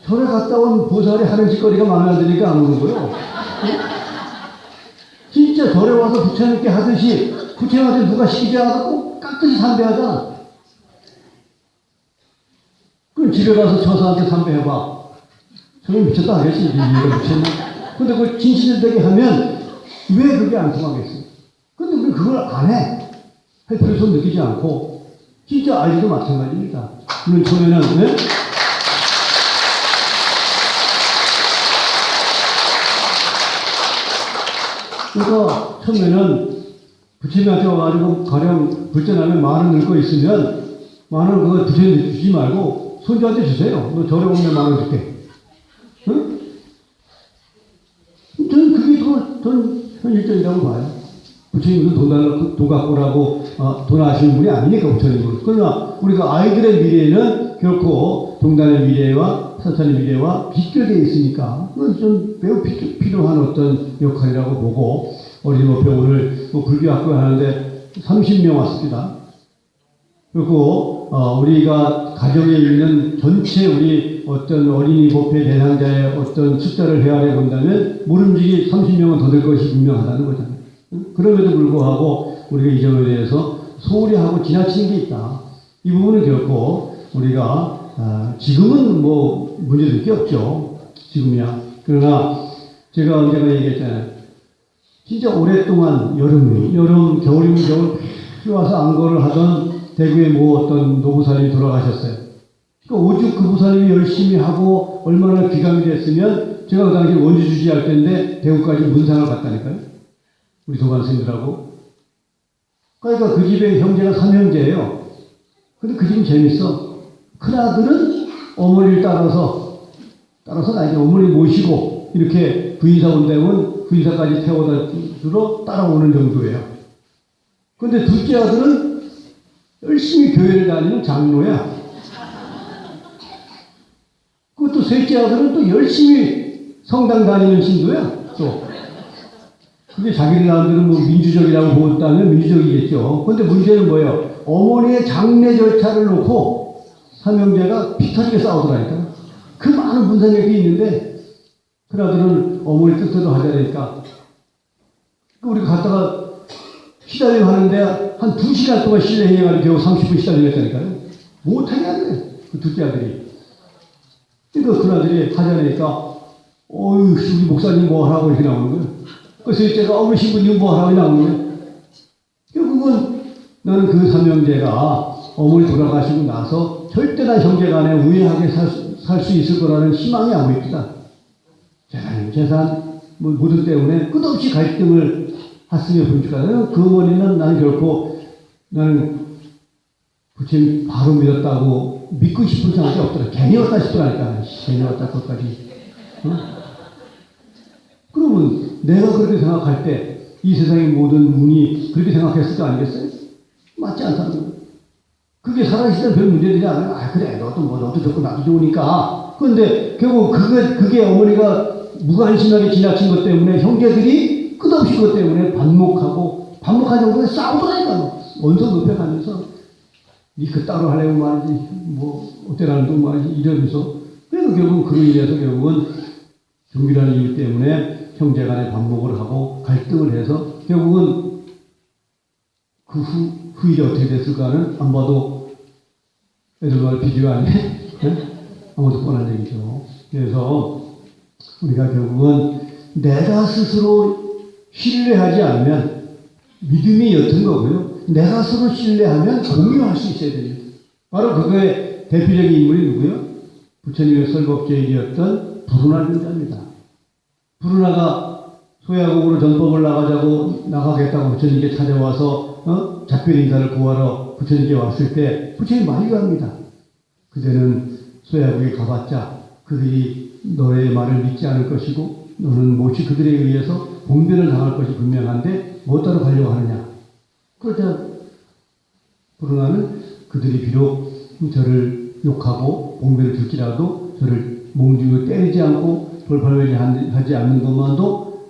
전에 갔다 온 보살이 하는 짓거리가 마음에 안 드니까 안 오는 거예요. 절에 와서 부처님께 하듯이 부처님한테 누가 시키지 않고 깍듯이 삼배하잖아. 그럼 집에 가서 처사한테 삼배해봐. 저는 미쳤다 하겠지. 이해가 미쳤나? 근데 그걸 진실되게 하면 왜 그게 안 통하겠어? 근데 왜 그걸 안 해? 할 필요성 느끼지 않고 진짜 아이도 마찬가지입니다. 물론 처음에는 네? 그러니까 처음에는 부처님한테 와가지고 가령 불전하면 만원 늙고 있으면 만원 그거 부처님 주지 말고 손주한테 주세요. 너 절에 오면 만원 줄게. 응? 저는 그게 더 현실적이라고 봐요. 부처님도 돈 갖고 오라고 돈 아시는 분이 아니니까 부처님은. 그러나 우리가 아이들의 미래는 결코 동단의 미래와 사탄의 미래와 빗결되어 있으니까 그건 좀 매우 필요한 어떤 역할이라고 보고 어린이 목표 오늘 불교 학교 하는데 30명 왔습니다. 그리고 우리가 가정에 있는 전체 우리 어떤 어린이 법회 대상자의 어떤 숫자를 헤아려 본다면 모름지기 30명은 더 될 것이 분명하다는 거잖아요. 그럼에도 불구하고 우리가 이 점에 대해서 소홀히 하고 지나치는 게 있다. 이 부분은 결코 우리가 지금은 뭐 문제될 게 없죠. 지금이야. 그러나 제가 언제가 얘기했잖아요. 진짜 오랫동안 여름, 겨울이면 겨울 와서 안거를 하던 대구의 뭐 어떤 노부사님이 돌아가셨어요. 그러니까 오죽 그 부사님이 열심히 하고 얼마나 귀감이 됐으면 제가 그 당시 원주 주지할 때인데 대구까지 문상을 갔다니까요. 우리 도반 스님들하고. 그러니까 그 집에 형제가 3형제예요. 근데 그 집은 재밌어. 큰아들은 어머니를 따라서 나중에 어머니 모시고 이렇게 부인사 온다면 부인사까지 태워다 주러 따라오는 정도예요. 근데 둘째 아들은 열심히 교회를 다니는 장로야. 그것도 셋째 아들은 또 열심히 성당 다니는 신도야. 또. 그게 자기들 나름대로 뭐 민주적이라고 보았다면 민주적이겠죠. 근데 문제는 뭐예요? 어머니의 장례 절차를 놓고 삼형제가 피 터지게 싸우더라니까. 그 많은 분산력이 있는데 그나들은 어머니 뜻대로 하자니까 우리가 갔다가 시달리고 하는데 한 2시간 동안 실내행해가지고 겨우 30분 시달리겠다니까요. 못하게 하네. 그 둘째 아들이. 그러니까 그나들이 하자니까 어휴 우리 목사님 뭐 하라고 이렇게 나오는 거예요. 그래서 셋째가 우리 신부님 뭐 하라고 나오는 거예요. 결국은 나는 그 삼형제가 어머니 돌아가시고 나서 절대 다 형제간에 우애하게 살 수 있을 거라는 희망이 안 보입니다. 재산, 뭐 모든 때문에 끝없이 갈등을 했으며 보니까 그 어머니는 나는 부처님 바로 믿었다고 믿고 싶은 생각이 없더라. 괜히 왔다 싶더라니까. 괜히 왔다 그것까지. 그러면 내가 그렇게 생각할 때 이 세상의 모든 문이 그렇게 생각했을 거 아니겠어요? 맞지 않다는 거예요. 그게 살아있으면 별 문제되지 않아요. 그래 너도 좋고 나도 좋으니까. 그런데 결국 그게 어머니가 무관심하게 지나친 것 때문에 형제들이 끝없이 그것 때문에 반목한 정도에 싸우더라니까. 원성 높여 가면서 니 따로 하려고 말이지 뭐 어때라는 둥 말이지 이러면서 그래서 결국 그로 인해서 결국은 정비라는 이유 때문에 형제 간에 반목을 하고 갈등을 해서 결국은 그 후일에 어떻게 됐을까는 안 봐도 애들 말 비디오 아니에 아무도 뻔한 얘기죠. 그래서 우리가 결국은 내가 스스로 신뢰하지 않으면 믿음이 옅은 거고요. 내가 스스로 신뢰하면 공유할 수 있어야 됩니다. 바로 그거의 대표적인 인물이 누구요? 부처님의 설법제일이었던 부르나 존자입니다. 부르나가 소야국으로 전법을 나가겠다고 부처님께 찾아와서 작별 인사를 구하러 부처님께 왔을 때 부처님 만류합니다. 그대는 소야국에 가봤자 그들이 너의 말을 믿지 않을 것이고 너는 몹시 그들에 의해서 봉변을 당할 것이 분명한데 뭐 따로 가려고 하느냐. 그러자 부르나는 그들이 비록 저를 욕하고 봉변을 줄지라도 저를 몽중을 때리지 않고 돌팔매지 않는 것만도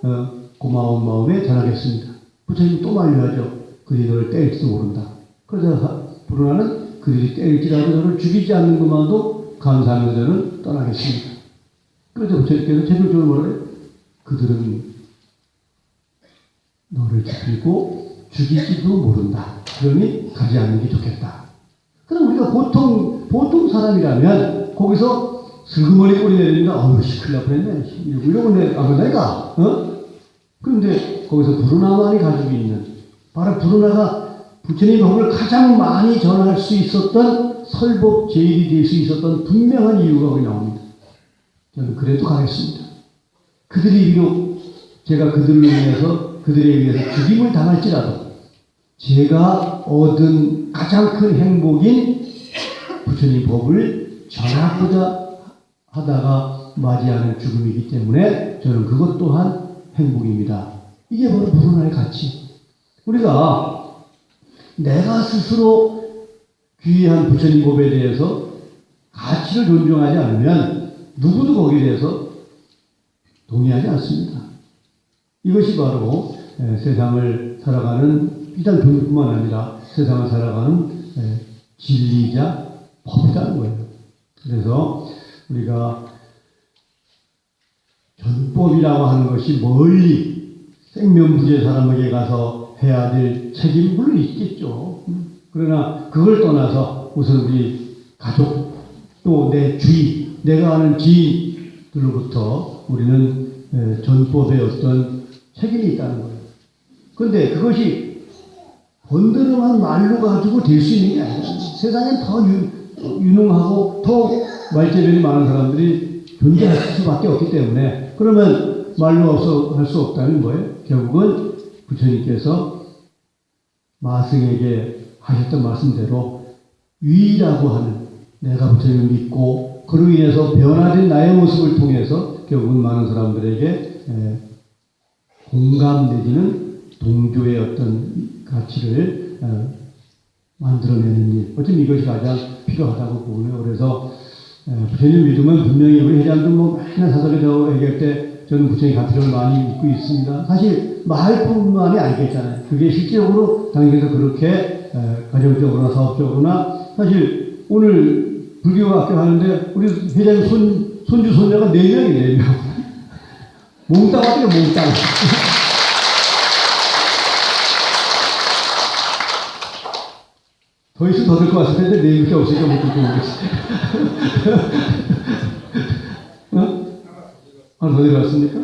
고마운 마음에 전하겠습니다. 부처님 또 만류하죠. 그들이 너를 때릴지도 모른다. 그래서 부르나는 그들이 때릴지라도 너를 죽이지 않는 것만도 감사하는 저는 떠나겠습니다. 그래서 부처님께서 제일적으로 뭐라 해요? 그들은 너를 죽이고 죽일지도 모른다. 그러니 가지 않는 게 좋겠다. 그럼 우리가 보통 사람이라면 거기서 슬그머니 꼬리 내리니까 어휴 큰일 날 뻔했네 이러고 내가 그런데 거기서 브루나만이 가지고 있는 바로 브루나가 부처님 법을 가장 많이 전할 수 있었던 설법 제일이 될 수 있었던 분명한 이유가 거기 나옵니다. 저는 그래도 가겠습니다. 그들이 비록 제가 그들에 의해서 죽임을 당할지라도 제가 얻은 가장 큰 행복인 부처님 법을 전하고자 하다가 맞이하는 죽음이기 때문에 저는 그것 또한 행복입니다. 이게 바로 브루나의 가치. 우리가 내가 스스로 귀한 부처님 법에 대해서 가치를 존중하지 않으면 누구도 거기에 대해서 동의하지 않습니다. 이것이 바로 세상을 살아가는 비단 교육뿐만 아니라 세상을 살아가는 진리이자 법이라는 거예요. 그래서 우리가 전법이라고 하는 것이 멀리 생면부재 사람에게 가서 해야 될 책임이 물론 있겠죠. 그러나 그걸 떠나서 우선 우리 가족 또 내 주위 내가 아는 지인들로부터 우리는 전법의 어떤 책임이 있다는 거예요. 그런데 그것이 번드름한 말로 가지고 될 수 있는 게 아니에요. 세상엔 더 유능하고 더 말재변이 많은 사람들이 존재할 수밖에 없기 때문에 그러면 말로 할 수 없다는 거예요. 결국은 부처님께서 마승에게 하셨던 말씀대로 유의라고 하는 내가 부처님을 믿고 그로 인해서 변화된 나의 모습을 통해서 결국은 많은 사람들에게 공감 내지는 동조의 어떤 가치를 만들어내는 일. 어쩌면 이것이 가장 필요하다고 보고요. 그래서 부처님 믿으면 분명히 우리 회장도 뭐 맨날 사설에 얘기할 때 저는 부처님 가치를 많이 믿고 있습니다. 사실 말뿐만이 아니겠잖아요. 그게 실질적으로 당연히 그렇게 가정적으로나 사업적으로나 사실 오늘 불교학교 하는데 우리 회장님 손주 손녀가 4명이 4명. 몽땅 같아요, 몽땅. 더 있으면 더 될 것 같을 텐데, 네 명이 없으니까 못 듣고 어? 하나 더 내려왔습니까?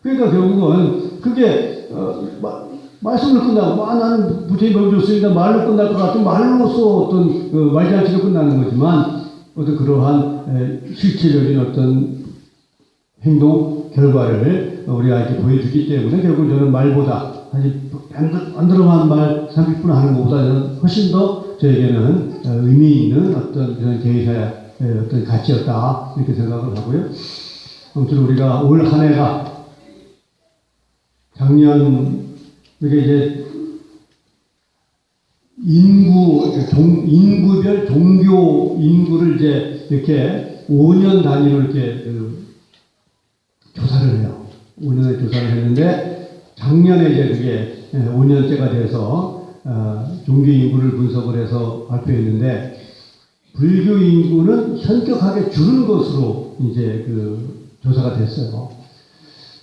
그러니까 결국은 그게, 말씀으로 끝나고, 나는 부처님 법을 줬으니까 말로 끝날 것 같은 말로써 어떤 말장치로 끝나는 거지만, 어떤 그러한 실체적인 어떤 행동, 결과를 우리가 이렇게 보여주기 때문에 결국 저는 말보다 사실 안드럼한 말 30분 하는 것보다는 훨씬 더 저에게는 의미 있는 어떤 그런 개의사의 어떤 가치였다 이렇게 생각을 하고요. 아무튼 우리가 올 한 해가 작년 이게 이제 인구별 종교 인구를 이제 이렇게 5년 단위로 이렇게 조사를 해요. 5년에 조사를 했는데 작년에 이제 그게 5년째가 돼서 종교 인구를 분석을 해서 발표했는데 불교 인구는 현격하게 줄은 것으로 이제 조사가 됐어요.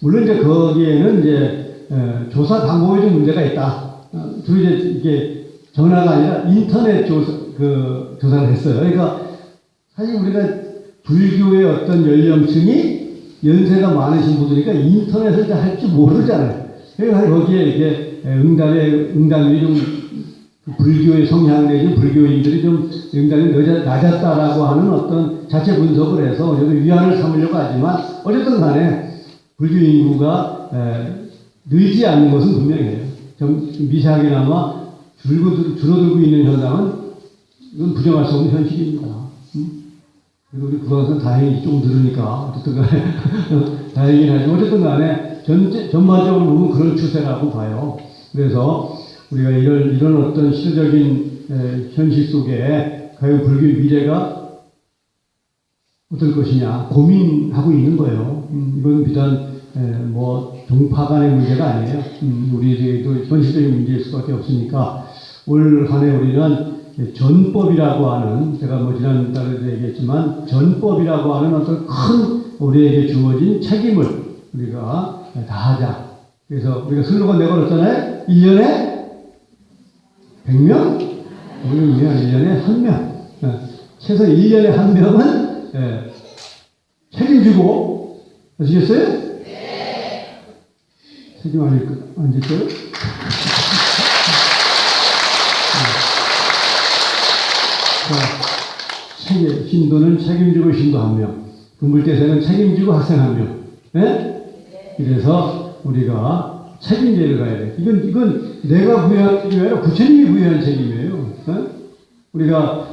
물론 이제 거기에는 이제 조사 방법에 좀 문제가 있다. 주로 이제 이게 전화가 아니라 인터넷 조사를 했어요. 그러니까 사실 우리가 불교의 어떤 연령층이 연세가 많으신 분들이니까 인터넷을 할 줄 모르잖아요. 그러니까 거기에 이게 응답률이 좀 불교의 성향 내지 불교인들이 좀 응답이 낮았다라고 하는 어떤 자체 분석을 해서 여기 위안을 삼으려고 하지만 어쨌든 간에 불교 인구가 늘지 않는 것은 분명해요. 좀 미세하게나마 줄어들고 있는 현상은 이건 부정할 수 없는 현실입니다. 그리고 우리 그것은 다행히 좀 늘으니까 어쨌든 간에 다행이긴 하지만 어쨌든 간에 전반적으로 보면 그런 추세라고 봐요. 그래서 우리가 이런 어떤 시대적인 현실 속에 과연 불교의 미래가 어떨 것이냐 고민하고 있는 거예요. 이건 비단 뭐 종파 간의 문제가 아니에요. 우리에게도 현실적인 문제일 수밖에 없으니까 올 한 해 우리는 전법이라고 하는 제가 뭐 지난달에도 얘기했지만 전법이라고 하는 어떤 큰 우리에게 주어진 책임을 우리가 다하자. 그래서 우리가 슬로건 내걸었잖아요. 1년에 100명? 우리는 1년에 1명. 최소 1년에 1명은 책임지고, 아시겠어요? 네. 책임 안 졌어요? 신도는 책임지고 신도 1명, 금불대사는 책임지고 학생 1명. 네? 그래서 우리가 책임제를 가야 돼. 이건 내가 부여한 책임이 아니라 부처님이 부여한 책임이에요.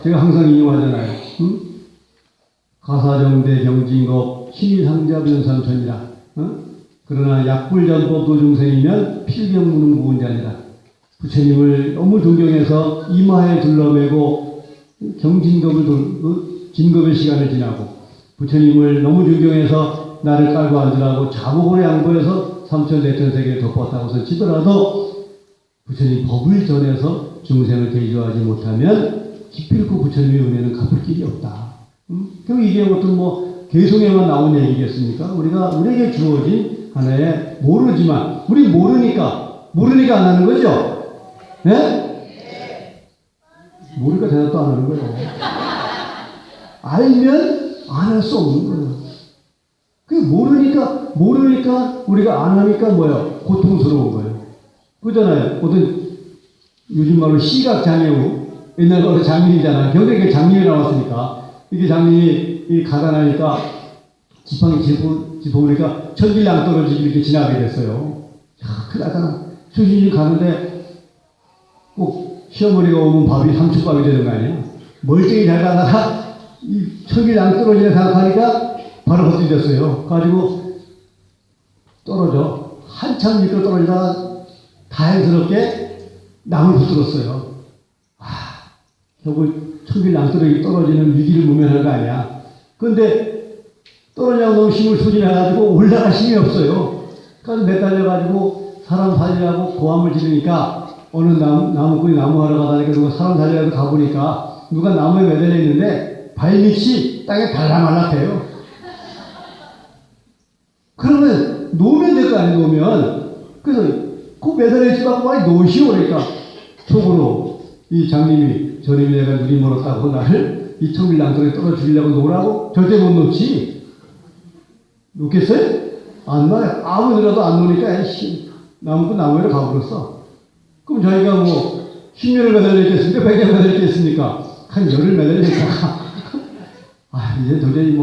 제가 항상 인용하잖아요. 가사정대 경진급 신의상자 변삼천이라. 그러나 약불전법 도중생이면 필경무능 무은자니라. 부처님을 너무 존경해서 이마에 둘러매고 진급의 시간을 지나고 부처님을 너무 존경해서 나를 깔고 앉으라고 자복으로 양보해서 삼천대천세계를 덮었다고 치더라도 부처님 법을 전해서 중생을 대조하지 못하면 기필코 부처님의 은혜는 갚을 길이 없다. 그럼 이게 어떤 개성에만 나온 얘기겠습니까? 우리에게 주어진 하나의 모르지만 우리 모르니까 안 하는 거죠? 네? 모르니까 대답도 안 하는 거예요. 알면 안 할 수 없는 거예요. 그 모르니까 우리가 안 하니까 고통스러운 거예요. 그잖아요. 요즘 말로 시각장애우, 옛날 말로 장민이잖아. 겨울에 장민이 나왔으니까 이게 장민이 가다 나니까 지팡이 짚어보니까 천길랑 떨어지기 이렇게 지나게 됐어요. 큰일 나잖아. 수진이 가는데 꼭 시어머니가 오면 밥이 삼촌밥이 되는 거 아니야? 멀쩡히 잘 가다가 이 천길랑 떨어지려 생각하니까 바로 헛디뎠어요. 가지고 떨어져. 한참 미끄러 떨어지다가 다행스럽게 나무를 붙들었어요. 결국 천길랑 떨어지는 위기를 모면하는 거 아니야. 그런데 떨어지려고 너무 힘을 소진해가지고 올라갈 힘이 없어요. 그래서 매달려가지고 사람 살리라고 고함을 지르니까 어느 나무꾼이 나무하러 가다니까 누가 사람 살리라고 가보니까 누가 나무에 매달려 있는데 발밑이 땅에 달라말락해요. 그러면 놓으면 될 거 아니에요, 놓으면. 그래서 그 매달려 있지 말고 빨리 놓으시오. 그러니까 속으로 이 장님이 저님이 내가 눈이 멀었다고 나를 이 천길낭tor에 떨어 죽이려고 놓으라고? 절대 못 놓지. 놓겠어요? 안 놔요. 아무 데라도 안 놓으니까 나무꾼 나무에로 가버렸어. 그럼 저희가 10년을 매달려 있겠습니까? 100년 매달려 있겠습니까? 한 열을 매달려 있다가 이제 도저히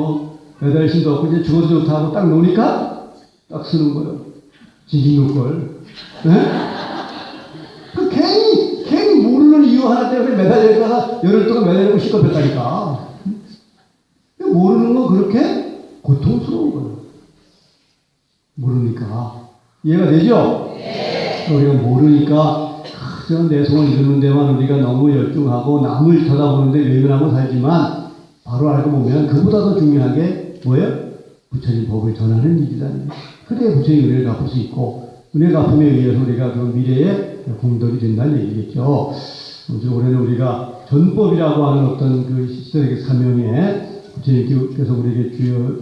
매달릴 힘도 없고 이제 죽어도 좋다 하고 딱 놓으니까 딱 쓰는 거예요. 징징 놓을걸. 괜히 모르는 이유 하나 때문에 매달려 있다가 열흘 동안 매달리고 시끄럽다니까. 모르는 건 그렇게 고통스러운 거예요. 모르니까. 이해가 되죠? 네. 우리가 모르니까 그저 내 소원 이루는 데만 우리가 너무 열중하고 남을 쳐다보는데 외면하고 살지만 바로 알고 보면 그보다 더 중요한 게 뭐예요? 부처님 법을 전하는 일이라는 거예요. 그래야 부처님 은혜를 갚을 수 있고 은혜 갚음에 의해서 우리가 그 미래에 공덕이 된다는 얘기겠죠. 올해는 우리가 전법이라고 하는 어떤 그 시대의 사명에 부처님께서 우리에게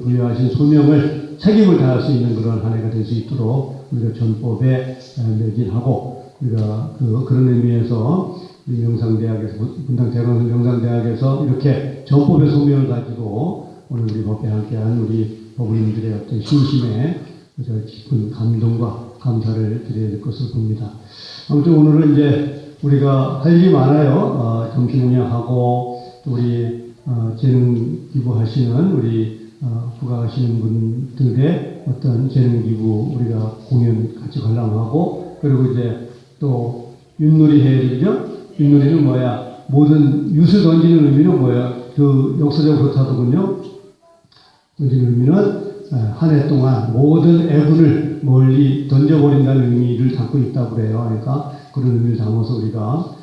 부여하신 소명을 책임을 다할 수 있는 그런 한 해가 될 수 있도록 우리가 전법에 매진하고 우리가 그런 의미에서 명상대학에서 분당대학원 명상대학에서 이렇게 전법의 소명을 가지고 오늘 우리 법에 함께한 우리 법인들의 어떤 신심에 깊은 감동과 감사를 드려야 될 것을 봅니다. 아무튼 오늘은 이제 우리가 할 일이 많아요. 정신 운영하고 또 우리 재능 기부하시는 우리 부가하시는 분들의 어떤 재능 기부 우리가 공연 같이 관람하고 그리고 이제 또 윷놀이 해야되죠. 윷놀이는 뭐야? 모든 윷을 던지는 의미는 뭐야? 그 역사적으로 그렇다더군요. 던지는 의미는 한 해 동안 모든 애군을 멀리 던져버린다는 의미를 담고 있다고 그래요. 그러니까 그런 의미를 담아서 우리가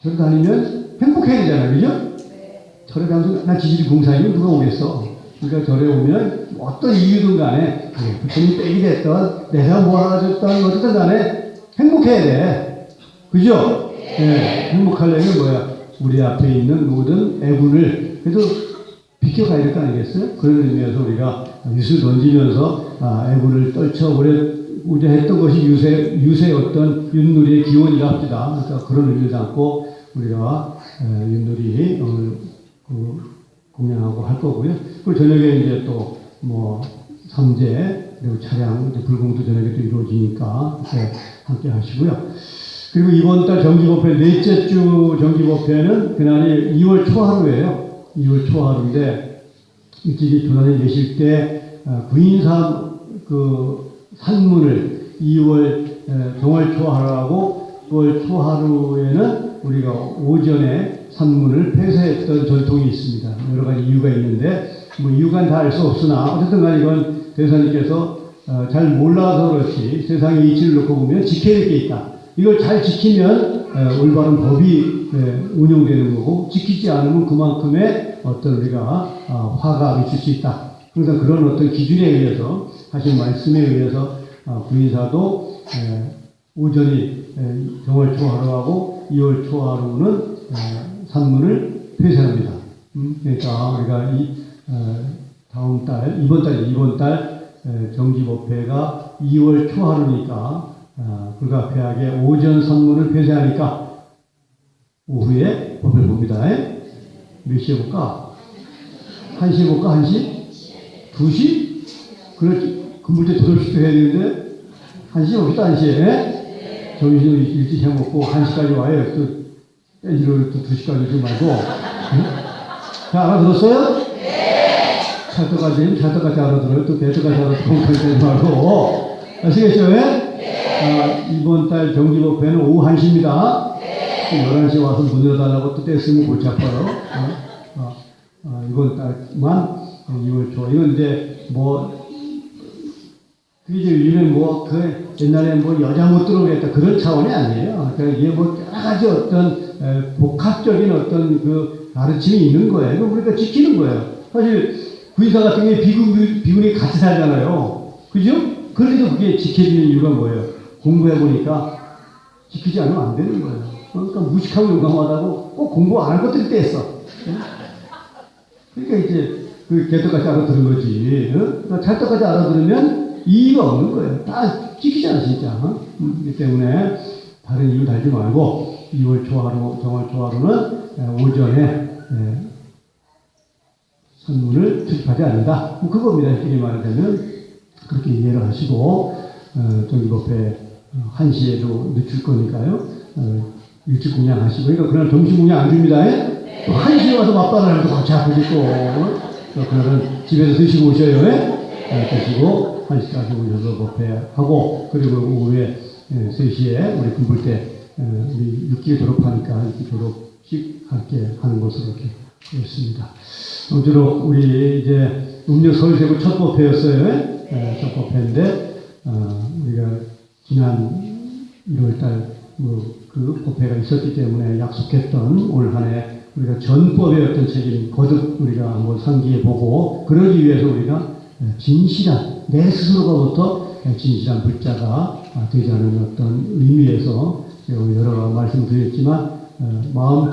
절에 다니면 행복해야 되잖아요. 그죠? 절에 가면서 나 지질이 공사이면 누가 오겠어. 그러니까 절에 오면 어떤 이유든 간에 부처님 댁이 됐던 내가 모아줬던 어쨌든 간에 행복해야 돼. 그죠? 네. 행복하려면 뭐야? 우리 앞에 있는 모든 애군을 그래도 비켜가야 될 거 아니겠어요? 그런 의미에서 우리가 윷을 던지면서 애군을 떨쳐버리고자 했던 것이 유세 어떤 윷놀이의 기원이라 합니다. 그러니까 그런 의미를 담고 우리가 윷놀이 오늘 공양하고 할 거고요. 그리고 저녁에 이제 또 뭐 삼재 그리고 차량 이제 불공도 저녁에 또 이루어지니까 이렇게 함께 하시고요. 그리고 이번 달 정기법회 넷째 주 정기법회는 그날이 2월 초하루예요. 2월 초하루인데 일찍이 조단에 계실 때 구인사 그 산문을 2월 정월 초하루하고 9월 초하루에는 우리가 오전에 산문을 폐쇄했던 전통이 있습니다. 여러 가지 이유가 있는데 뭐 이유가 다 알 수 없으나 어쨌든 간에 이건 대사님께서 잘 몰라서 그렇지 세상의 이치를 놓고 보면 지켜야 될 게 있다. 이걸 잘 지키면 올바른 법이 운영되는 거고 지키지 않으면 그만큼의 어떤 우리가 화가 미칠 수 있다. 항상 그런 어떤 기준에 의해서 하신 말씀에 의해서 구인사도 오전이 정월 초하루하고 2월 초하루는 산문을 폐쇄합니다. 그러니까 우리가 다음 달 이번 달 정기법회가 2월 초하루니까 불가피하게 오전 산문을 폐쇄하니까 오후에 법을 봅니다. 몇 시에 볼까? 1시에 볼까? 1시? 2시? 그렇지. 근무제 8시도 해야 되는데 1시에 봅시다. 1시에. 점심을 일찍 해먹고 1시까지 와요. 또 떼지를 또 2시까지 오지 말고. 응? 자, 알아들었어요? 찰떡까지 알아들어요. 또 대떡까지 알아들어 공평되지 말고. 아시겠죠? 이번 달 정기법회는 오후 1시입니다. 11시에 와서 문 열어달라고 또 뗐으면 골치 아파요. 이번 달만 2월 초. 이건 이제 그게 이제 요즘에 옛날에 여자 못 들어오겠다. 그런 차원이 아니에요. 그러니까 이게 여러 가지 어떤 복합적인 어떤 그 가르침이 있는 거예요. 우리가 지키는 거예요. 사실 구인사 같은 경우에 비군이 같이 살잖아요. 그죠? 그런데도 그게 지켜지는 이유가 뭐예요? 공부해보니까 지키지 않으면 안 되는 거예요. 그러니까 무식하고 용감하다고 꼭 공부 안 할 것들이 떼었어. 그러니까 이제 그 개떡같이 알아들은 거지. 그러니까 찰떡같이 알아들으면 이의가 없는 거예요. 다 지키잖아, 진짜. 그렇기 때문에 다른 이유 달지 말고 2월 초하루, 정월 초하루는 오전에 선문을 출입하지 않는다. 그겁니다. 쉽게 말하자면 그렇게 이해를 하시고 정기법회 1시에도 늦출 거니까요. 일찍 공양하시고 그러니까 그날 점심 공양 안 줍니다. 또 1시에 와서 맞바라는 거 같이 아프지 또 그날은 집에서 드시고 오셔요. 드시고 1시까지 오셔서 법회하고 그리고 오후에 3시에 우리 군불 때 우리 6기에 졸업하니까 6기 졸업식 함께 하는 것으로 이렇게 했습니다. 아무쪼록 우리 이제 음력 서울세고 첫 법회였어요. 첫 법회인데 우리가 지난 1월달 그 법회가 있었기 때문에 약속했던 올 한 해 우리가 전법의 어떤 책임 거듭 우리가 한번 상기해 보고 그러기 위해서 우리가 진실한 내 스스로가부터 진실한 불자가 되자는 어떤 의미에서 여러 말씀드렸지만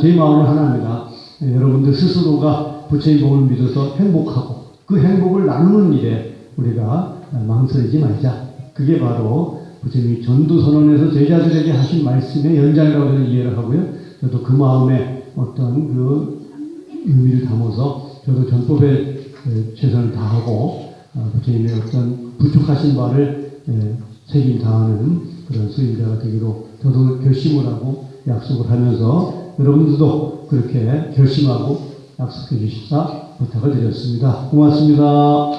제 마음은 하나입니다. 여러분들 스스로가 부처님 복을 믿어서 행복하고 그 행복을 나누는 일에 우리가 망설이지 말자. 그게 바로 부처님이 전도선언에서 제자들에게 하신 말씀의 연장이라고 저는 이해를 하고요. 저도 그 마음에 어떤 그 의미를 담아서 저도 전법에 최선을 다하고 부처님의 어떤 부족하신 바를 책임 다하는 그런 수행자가 되기로 저도 결심을 하고 약속을 하면서 여러분들도 그렇게 결심하고 약속해 주십사 부탁을 드렸습니다. 고맙습니다.